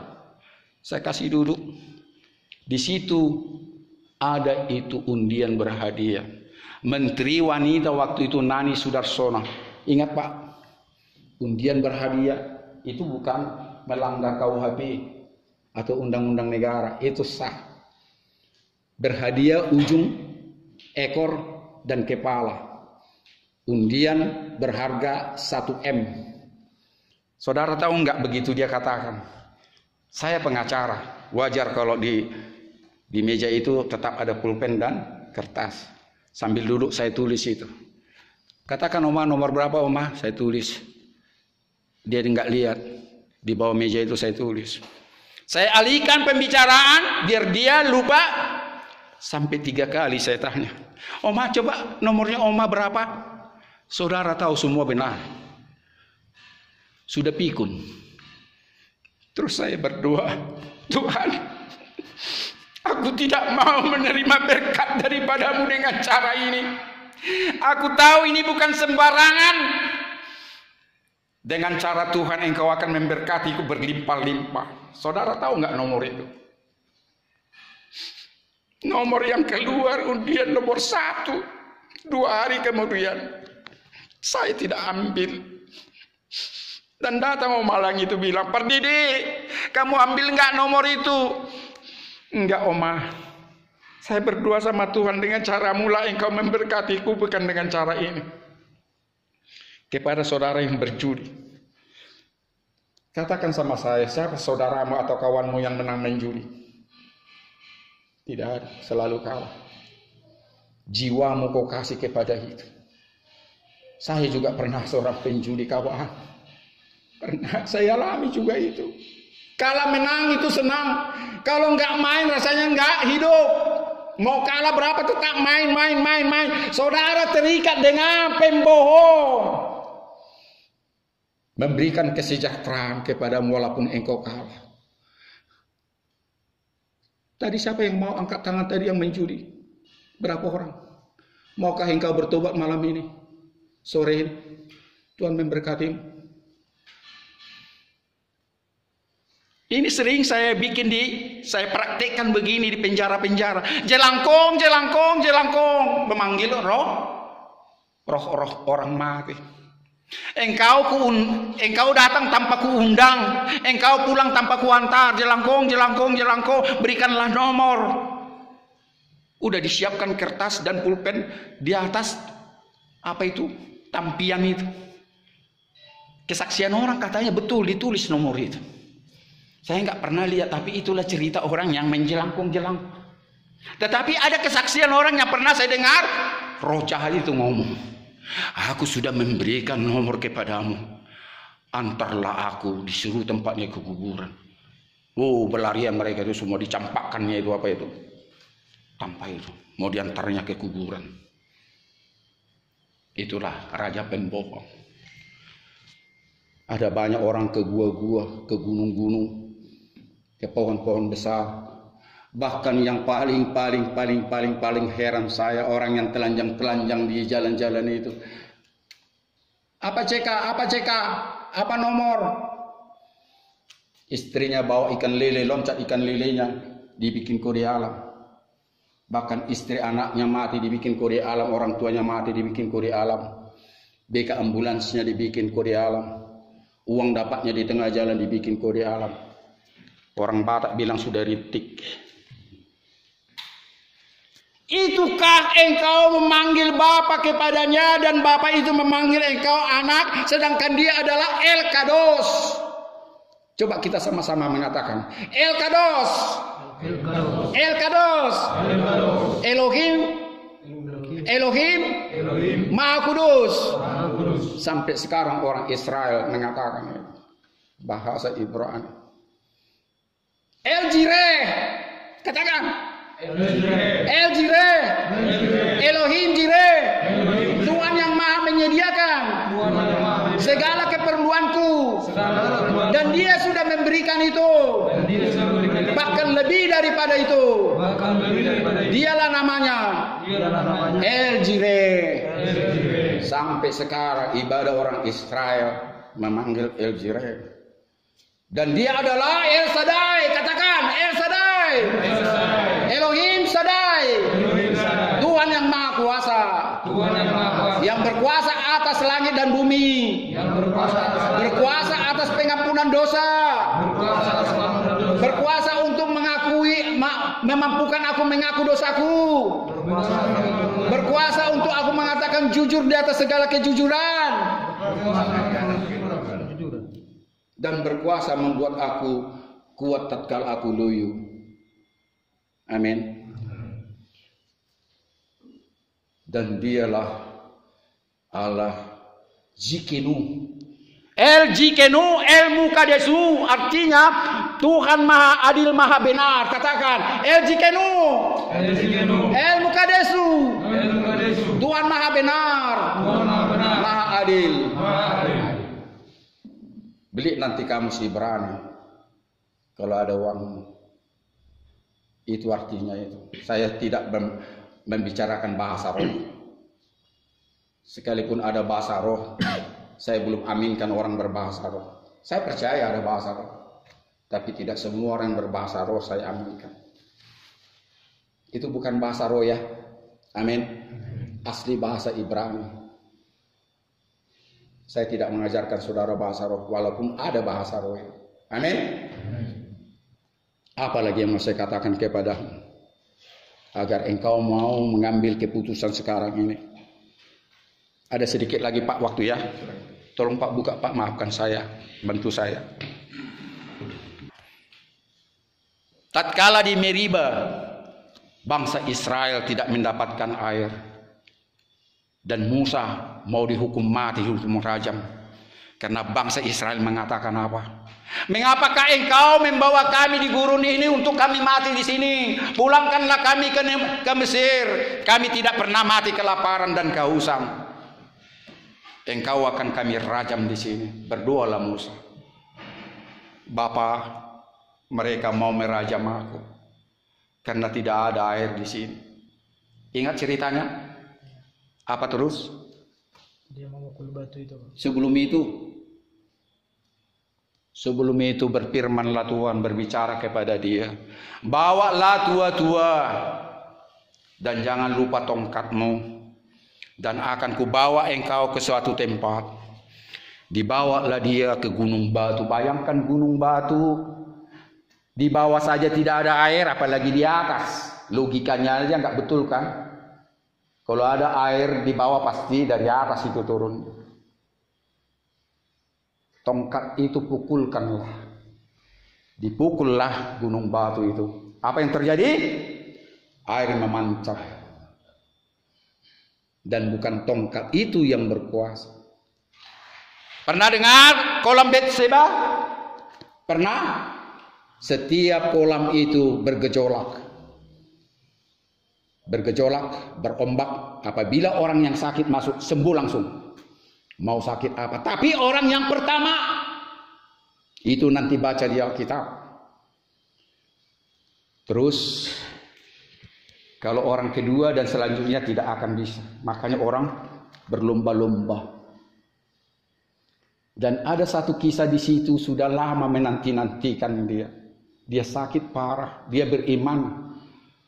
Saya kasih duduk. Di situ ada itu undian berhadiah. Menteri Wanita waktu itu Nani Sudarsono. Ingat Pak, undian berhadiah itu bukan melanggar KUHP atau undang-undang negara, itu sah. berhadiah ujung, ekor, dan kepala. Undian berharga 1 M. Saudara tahu nggak begitu dia katakan? Saya pengacara, wajar kalau di meja itu tetap ada pulpen dan kertas. Sambil duduk saya tulis itu. Katakan Oma, nomor berapa Oma? Saya tulis. Dia nggak lihat. Di bawah meja itu saya tulis. Saya alihkan pembicaraan biar dia lupa. Sampai 3 kali saya tanya. Oma, coba nomornya Oma berapa? Saudara tahu semua benar. Sudah pikun. Terus saya berdoa, Tuhan, aku tidak mau menerima berkat daripadamu dengan cara ini. Aku tahu ini bukan sembarangan. Dengan cara Tuhan engkau akan memberkatiku berlimpah-limpah. Saudara tahu nggak nomor itu? Nomor yang keluar undian nomor 1. 2 hari kemudian saya tidak ambil. Dan datang Om Malang itu bilang, Pak Didi, kamu ambil nggak nomor itu? Enggak Oma, saya berdoa sama Tuhan dengan cara mula engkau memberkatiku, bukan dengan cara ini. Kepada saudara yang berjudi, katakan sama saya, siapa saudaramu atau kawanmu yang menang main judi? Tidak ada, selalu kalah. Jiwamu kau kasih kepada itu. Saya juga pernah seorang penjudi kawan. Pernah saya alami juga itu. Kalau menang itu senang. Kalau nggak main rasanya nggak hidup. Mau kalah berapa tetap main. Saudara terikat dengan pembohong. Memberikan kesejahteraan kepadamu walaupun engkau kalah. Tadi siapa yang mau angkat tangan tadi yang menjudi? Berapa orang? Maukah engkau bertobat malam ini? Sore ini? Tuhan memberkatimu. Ini sering saya saya praktekkan begini di penjara-penjara. Jelangkong. Memanggil roh orang mati. Engkau datang tanpa kuundang. Engkau pulang tanpa kuantar. Jelangkong. Berikanlah nomor. Udah disiapkan kertas dan pulpen di atas tampian itu. Kesaksian orang katanya betul ditulis nomor itu. Saya nggak pernah lihat, tapi itulah cerita orang yang menjelangkung. Tetapi ada kesaksian orang yang pernah saya dengar, roh jahat itu ngomong, aku sudah memberikan nomor kepadamu, antarlah aku, disuruh tempatnya ke kuburan. Berlarian mereka itu semua, dicampakkannya itu tanpa itu, mau diantarnya ke kuburan. Itulah raja pembohong. Ada banyak orang ke gua-gua, ke gunung-gunung, ke pohon-pohon besar. Bahkan yang paling heran saya, orang yang telanjang di jalan-jalan itu. Apa CK? Apa nomor? Istrinya bawa ikan lele, loncat ikan lelenya, dibikin kode alam. Bahkan istri anaknya mati, dibikin kode alam. Orang tuanya mati, dibikin kode alam. BK ambulansnya dibikin kode alam. Uang dapatnya di tengah jalan dibikin kode alam. Orang Batak bilang sudah ritik. Itukah engkau memanggil Bapa kepadanya dan Bapa itu memanggil engkau anak, sedangkan dia adalah El Kados? Coba kita sama-sama mengatakan El Kados. Elohim Maha Kudus. Sampai sekarang orang Israel mengatakan bahasa Ibrani. El Jireh, katakan El Jireh, Elohim Jireh, Tuhan yang maha menyediakan segala keperluanku, dan dia sudah memberikan itu, bahkan lebih daripada itu. Dialah namanya El Jireh. Sampai sekarang ibadah orang Israel memanggil El Jireh. Dan dia adalah El Shaddai. Katakan El Shaddai. Elohim Shaddai. Tuhan yang maha kuasa. Yang berkuasa atas langit dan bumi. Berkuasa atas pengampunan dosa. Berkuasa untuk memampukan aku mengaku dosaku. Berkuasa untuk aku mengatakan jujur di atas segala kejujuran. Dan berkuasa membuat aku kuat tatkala aku loyo. Amin. Dan dialah Allah Zikenu. El Jikenu, El Mukadesu, artinya Tuhan Maha Adil, Maha Benar. Katakan, El Jikenu, El Mukadesu, Tuhan Maha Benar, Maha Adil. Beli nanti kamu si berani. Kalau ada uang, itu artinya itu. Saya tidak membicarakan bahasa roh. Sekalipun ada bahasa roh, saya belum aminkan orang berbahasa roh. Saya percaya ada bahasa roh, tapi tidak semua orang berbahasa roh saya aminkan. Itu bukan bahasa roh ya. Amin. Asli bahasa Ibrani. Saya tidak mengajarkan saudara bahasa roh, walaupun ada bahasa roh. Amin. Apalagi yang mau saya katakan kepadamu, agar engkau mau mengambil keputusan sekarang ini. Ada sedikit lagi Pak waktu ya. Tolong Pak buka Pak, maafkan saya, bantu saya. Tatkala di Meriba, bangsa Israel tidak mendapatkan air, dan Musa mau dihukum mati, dihukum rajam, karena bangsa Israel mengatakan apa? Mengapakah engkau membawa kami di gurun ini untuk kami mati di sini? Pulangkanlah kami ke Mesir. Kami tidak pernah mati kelaparan dan kehausan. Engkau akan kami rajam di sini. Berdoalah Musa. Bapa, mereka mau merajam aku karena tidak ada air di sini. Ingat ceritanya? Apa terus? Dia memukul batu itu. Sebelum itu berfirmanlah Tuhan, berbicara kepada dia. Bawalah tua-tua dan jangan lupa tongkatmu, dan akan kubawa engkau ke suatu tempat. Dibawalah dia ke gunung batu. Bayangkan gunung batu, di bawah saja tidak ada air, apalagi di atas. Logikanya aja nggak betul kan? Kalau ada air di bawah pasti dari atas itu turun. Tongkat itu pukulkanlah. Dipukullah gunung batu itu. Apa yang terjadi? Air memancar. Dan bukan tongkat itu yang berkuasa. Pernah dengar kolam Betseba? Pernah? Setiap kolam itu bergejolak, berombak. Apabila orang yang sakit masuk, sembuh langsung. Mau sakit apa? Tapi orang yang pertama itu nanti baca di Alkitab. Terus kalau orang kedua dan selanjutnya tidak akan bisa. Makanya orang berlomba-lomba. Dan ada satu kisah di situ, sudah lama menanti-nantikan dia. Dia sakit parah, dia beriman.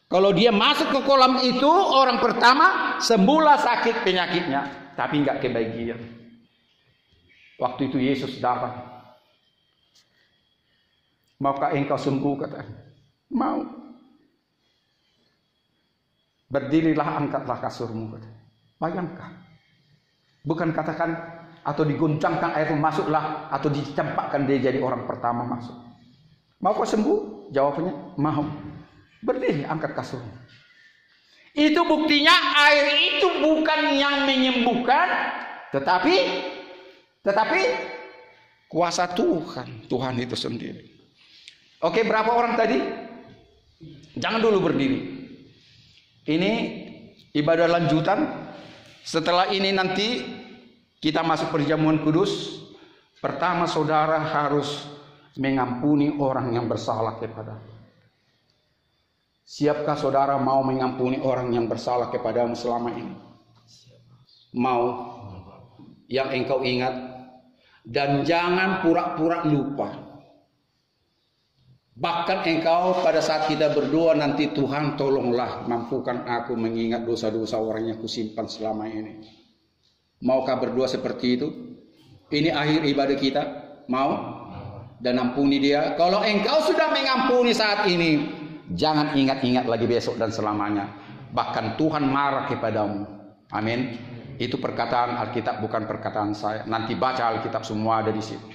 Kalau dia masuk ke kolam itu, orang pertama sembuhlah sakit penyakitnya, tapi nggak kebagian. Waktu itu Yesus datang. Maukah engkau sembuh, katanya? Mau. Berdirilah, angkatlah kasurmu, katanya. Bayangkan. Bukan katakan atau digoncangkan air masuklah, atau dicampakkan dia jadi orang pertama masuk. Mau kau sembuh? Jawabannya mau. Berdiri, angkat kasurmu. Itu buktinya air itu bukan yang menyembuhkan, tetapi kuasa Tuhan. Tuhan itu sendiri. Oke, berapa orang tadi? Jangan dulu berdiri. Ini ibadah lanjutan. Setelah ini nanti kita masuk perjamuan kudus. Pertama saudara harus mengampuni orang yang bersalah kepadamu. Siapkah saudara mau mengampuni orang yang bersalah kepadamu selama ini? Mau. Yang engkau ingat. Dan jangan pura-pura lupa. Bahkan engkau pada saat kita berdoa nanti, Tuhan tolonglah mampukan aku mengingat dosa-dosa orang yang kusimpan selama ini. Maukah berdoa seperti itu? Ini akhir ibadah kita. Mau? Dan ampuni dia. Kalau engkau sudah mengampuni saat ini, Jangan ingat-ingat lagi besok dan selamanya. Bahkan Tuhan marah kepadamu. Amin. Itu perkataan Alkitab, bukan perkataan saya. Nanti baca Alkitab, semua ada di situ.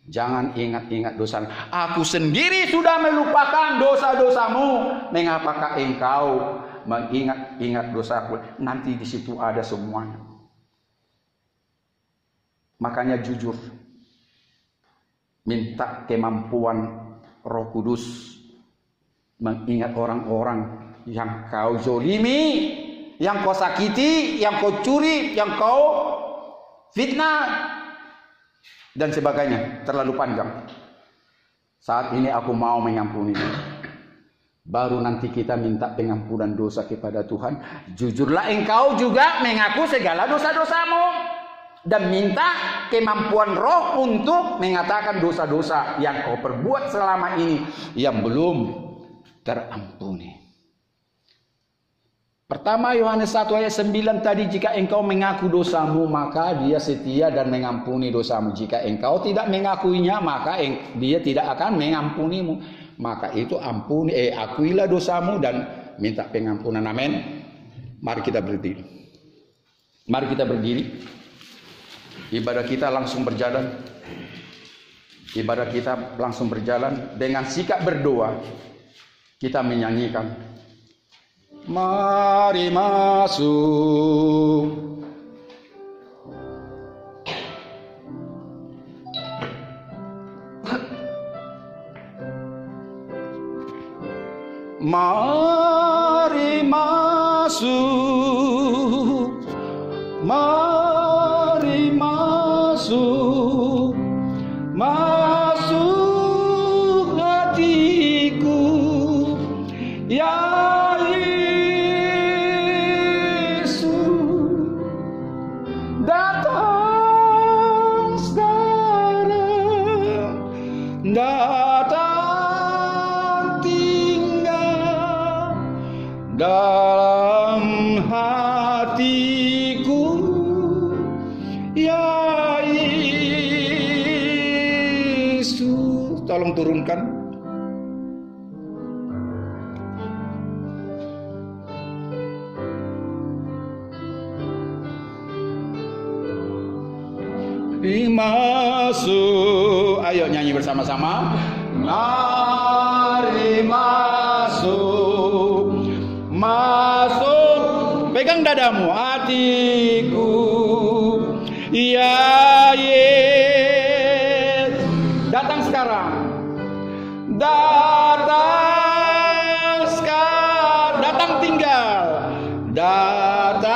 Jangan ingat-ingat dosa. Aku sendiri sudah melupakan dosa-dosamu. Mengapakah engkau mengingat-ingat dosaku? Nanti di situ ada semuanya. Makanya jujur. Minta kemampuan Roh Kudus mengingat orang-orang yang kau zolimi, yang kau sakiti, yang kau curi, yang kau fitnah, dan sebagainya. Terlalu panjang. Saat ini aku mau mengampuni. Baru nanti kita minta pengampunan dosa kepada Tuhan. Jujurlah engkau juga mengaku segala dosa-dosamu. Dan minta kemampuan Roh untuk mengatakan dosa-dosa yang kau perbuat selama ini yang belum terampuni. Pertama Yohanes 1 ayat 9 tadi, jika engkau mengaku dosamu maka dia setia dan mengampuni dosamu. Jika engkau tidak mengakuinya maka dia tidak akan mengampunimu. Maka itu akuilah dosamu dan minta pengampunan. Amin. Mari kita berdiri. Mari kita berdiri. Ibadah kita langsung berjalan. Ibadah kita langsung berjalan dengan sikap berdoa. Kita menyanyikan, mari masuk. Mari masuk. Mari masuk. Masuk hatiku. Ya Yesus, datang sekarang, datang tinggal dalam hatiku. Ya Yesus, tolong turunkan. Masuk, ayo nyanyi bersama-sama. Mari masuk, masuk, pegang dadamu, hatiku. Ya Yesus, datang sekarang, datang sekarang, datang tinggal, datang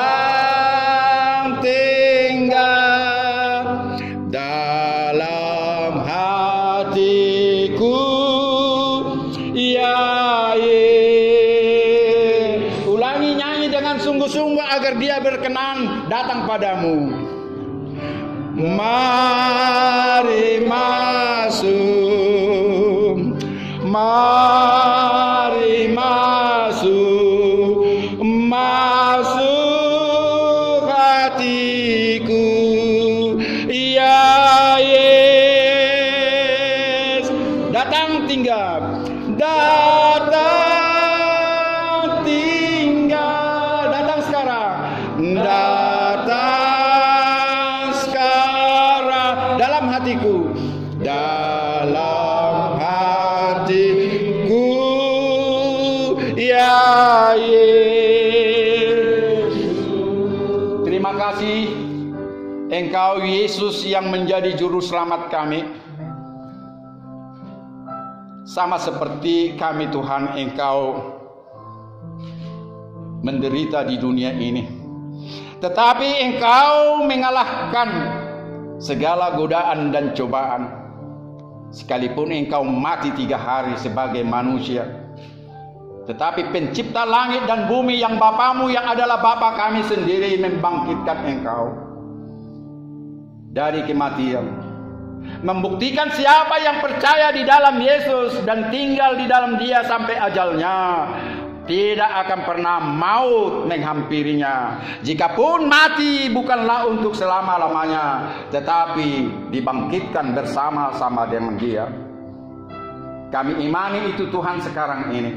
tinggal dalam hatiku. Ya Yesus, ulangi, nyanyi dengan sungguh-sungguh agar dia berkenan datang padamu. Mari masuk, mari masuk, masuk hatiku. Ya Yesus, datang tinggal, datang tinggal, datang sekarang, datang dalam hatiku, dalam hatiku. Ya Yesus, terima kasih Engkau Yesus yang menjadi juru selamat kami. Sama seperti kami Tuhan, Engkau menderita di dunia ini, tetapi Engkau mengalahkan segala godaan dan cobaan. Sekalipun Engkau mati 3 hari sebagai manusia, tetapi pencipta langit dan bumi yang Bapamu yang adalah Bapa kami sendiri membangkitkan Engkau dari kematian, membuktikan siapa yang percaya di dalam Yesus dan tinggal di dalam Dia sampai ajalnya tidak akan pernah maut menghampirinya. Jikapun mati bukanlah untuk selama-lamanya, tetapi dibangkitkan bersama-sama dengan Dia. Kami imani itu Tuhan sekarang ini.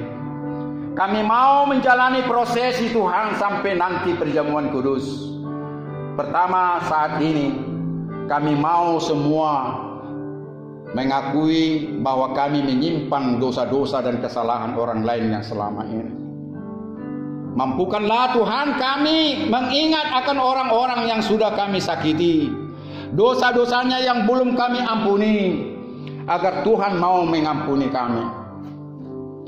Kami mau menjalani prosesi Tuhan sampai nanti perjamuan kudus. Pertama, saat ini kami mau semua mengakui bahwa kami menyimpan dosa-dosa dan kesalahan orang lain yang selama ini. Mampukanlah Tuhan kami mengingat akan orang-orang yang sudah kami sakiti, dosa-dosanya yang belum kami ampuni, agar Tuhan mau mengampuni kami.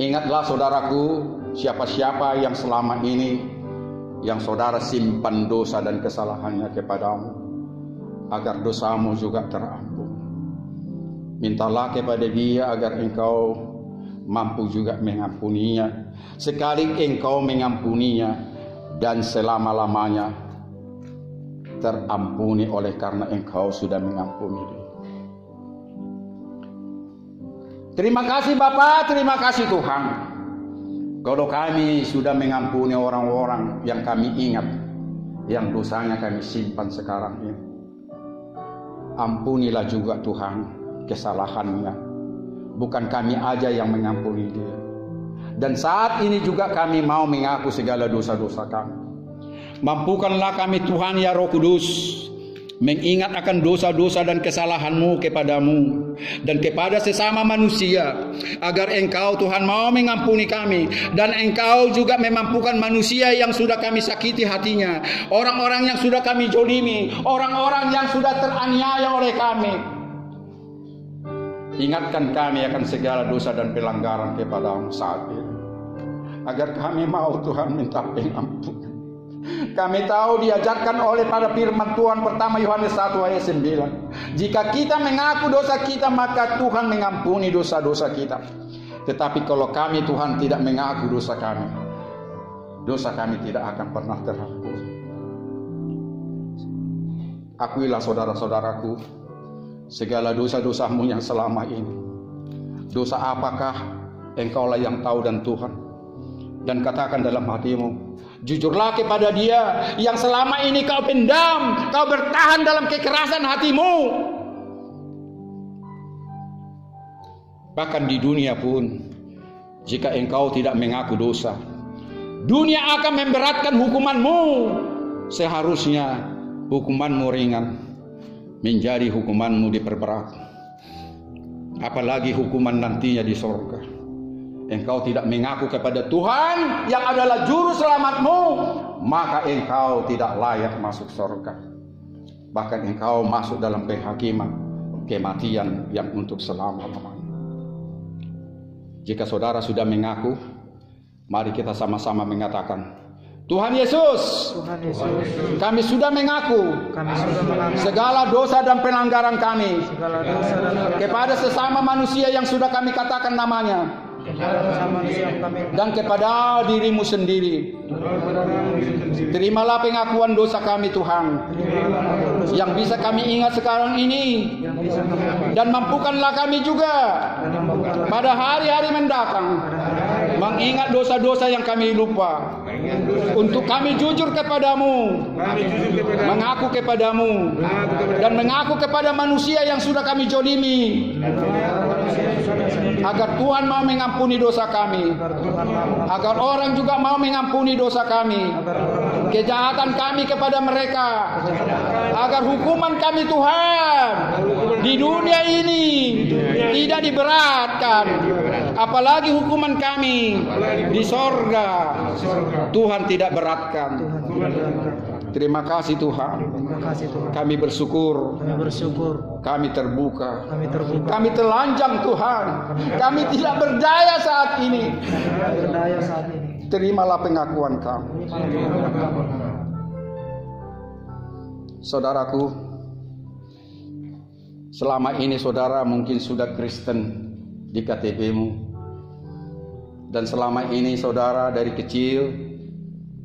Ingatlah saudaraku, siapa-siapa yang selama ini yang saudara simpan dosa dan kesalahannya kepadamu, agar dosamu juga terampun. Mintalah kepada Dia agar engkau mampu juga mengampuninya. Sekali engkau mengampuninya, dan selama-lamanya terampuni oleh karena engkau sudah mengampuni dia. Terima kasih Bapa, terima kasih Tuhan. Kalau kami sudah mengampuni orang-orang yang kami ingat, yang dosanya kami simpan sekarang ini, ampunilah juga Tuhan kesalahannya. Bukan kami aja yang mengampuni dia. Dan saat ini juga kami mau mengaku segala dosa-dosa kami. Mampukanlah kami Tuhan ya Roh Kudus, mengingat akan dosa-dosa dan kesalahan-Mu kepadamu dan kepada sesama manusia, agar Engkau Tuhan mau mengampuni kami, dan Engkau juga memampukan manusia yang sudah kami sakiti hatinya, orang-orang yang sudah kami zalimi, orang-orang yang sudah teraniaya oleh kami. Ingatkan kami akan segala dosa dan pelanggaran kepadamu saat ini, agar kami mau Tuhan minta pengampunan. Kami tahu diajarkan oleh pada firman Tuhan pertama Yohanes 1 ayat 9. Jika kita mengaku dosa kita, maka Tuhan mengampuni dosa-dosa kita. Tetapi kalau kami Tuhan tidak mengaku dosa kami tidak akan pernah terhapus. Akuilah saudara-saudaraku segala dosa-dosamu yang selama ini. Dosa apakah? Engkaulah yang tahu dan Tuhan. Dan katakan dalam hatimu, jujurlah kepada Dia yang selama ini kau pendam, kau bertahan dalam kekerasan hatimu. Bahkan di dunia pun, jika engkau tidak mengaku dosa, dunia akan memberatkan hukumanmu. Seharusnya hukumanmu ringan, menjadi hukumanmu diperberat. Apalagi hukuman nantinya di surga. Engkau tidak mengaku kepada Tuhan yang adalah juru selamatmu, maka engkau tidak layak masuk surga. Bahkan engkau masuk dalam penghakiman, kematian yang untuk selama-lamanya. Jika saudara sudah mengaku, mari kita sama-sama mengatakan, Tuhan Yesus, kami sudah mengaku segala dosa dan pelanggaran kami kepada sesama manusia yang sudah kami katakan namanya, dan kepada dirimu sendiri. Terimalah pengakuan dosa kami Tuhan, yang bisa kami ingat sekarang ini, dan mampukanlah kami juga pada hari-hari mendatang mengingat dosa-dosa yang kami lupa, untuk kami jujur kepadamu, mengaku kepadamu, dan mengaku kepada manusia yang sudah kami zalimi, agar Tuhan mau mengampuni dosa kami, agar orang juga mau mengampuni dosa kami, kejahatan kami kepada mereka, agar hukuman kami Tuhan di dunia ini tidak diberatkan, apalagi hukuman kami di sorga Tuhan tidak beratkan. Terima kasih Tuhan. Kami bersyukur. Kami terbuka. Kami telanjang Tuhan. Kami tidak berdaya saat ini. Terimalah pengakuan kami. Saudaraku, selama ini saudara mungkin sudah Kristen di KTP-mu. Dan selama ini saudara dari kecil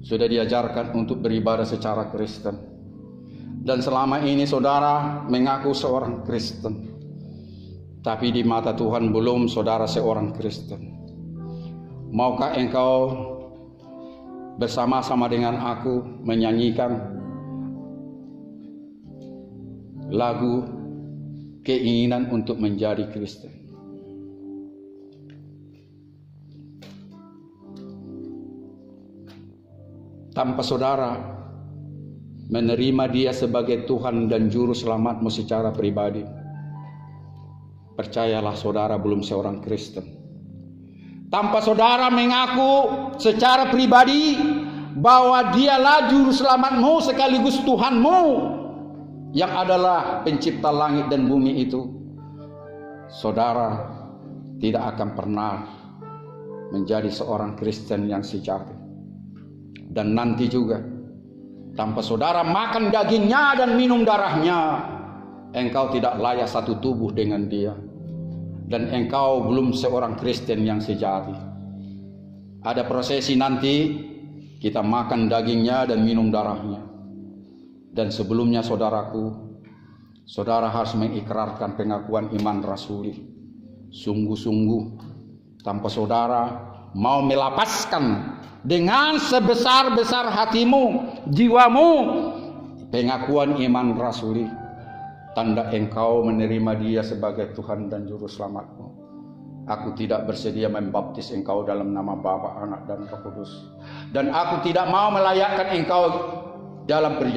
sudah diajarkan untuk beribadah secara Kristen. Dan selama ini saudara mengaku seorang Kristen, tapi di mata Tuhan belum saudara seorang Kristen. Maukah engkau bersama-sama dengan aku menyanyikan lagu keinginan untuk menjadi Kristen? tanpa saudara menerima Dia sebagai Tuhan dan Juru Selamatmu secara pribadi, percayalah saudara belum seorang Kristen. Tanpa saudara mengaku secara pribadi bahwa Dialah Juru Selamatmu sekaligus Tuhanmu yang adalah pencipta langit dan bumi itu, saudara tidak akan pernah menjadi seorang Kristen yang sejati. Dan nanti juga tanpa saudara makan dagingnya dan minum darahnya, engkau tidak layak satu tubuh dengan Dia, dan engkau belum seorang Kristen yang sejati. Ada prosesi nanti kita makan dagingnya dan minum darahnya. Dan sebelumnya saudaraku, saudara harus mengikrarkan pengakuan iman rasuli. Sungguh-sungguh tanpa saudara mau melapaskan dengan sebesar-besar hatimu, jiwamu, pengakuan iman rasuli, tanda engkau menerima Dia sebagai Tuhan dan Juru Selamatmu. Aku tidak bersedia membaptis engkau dalam nama Bapa, Anak, dan Roh Kudus. Dan aku tidak mau melayakkan engkau dalam perjamuan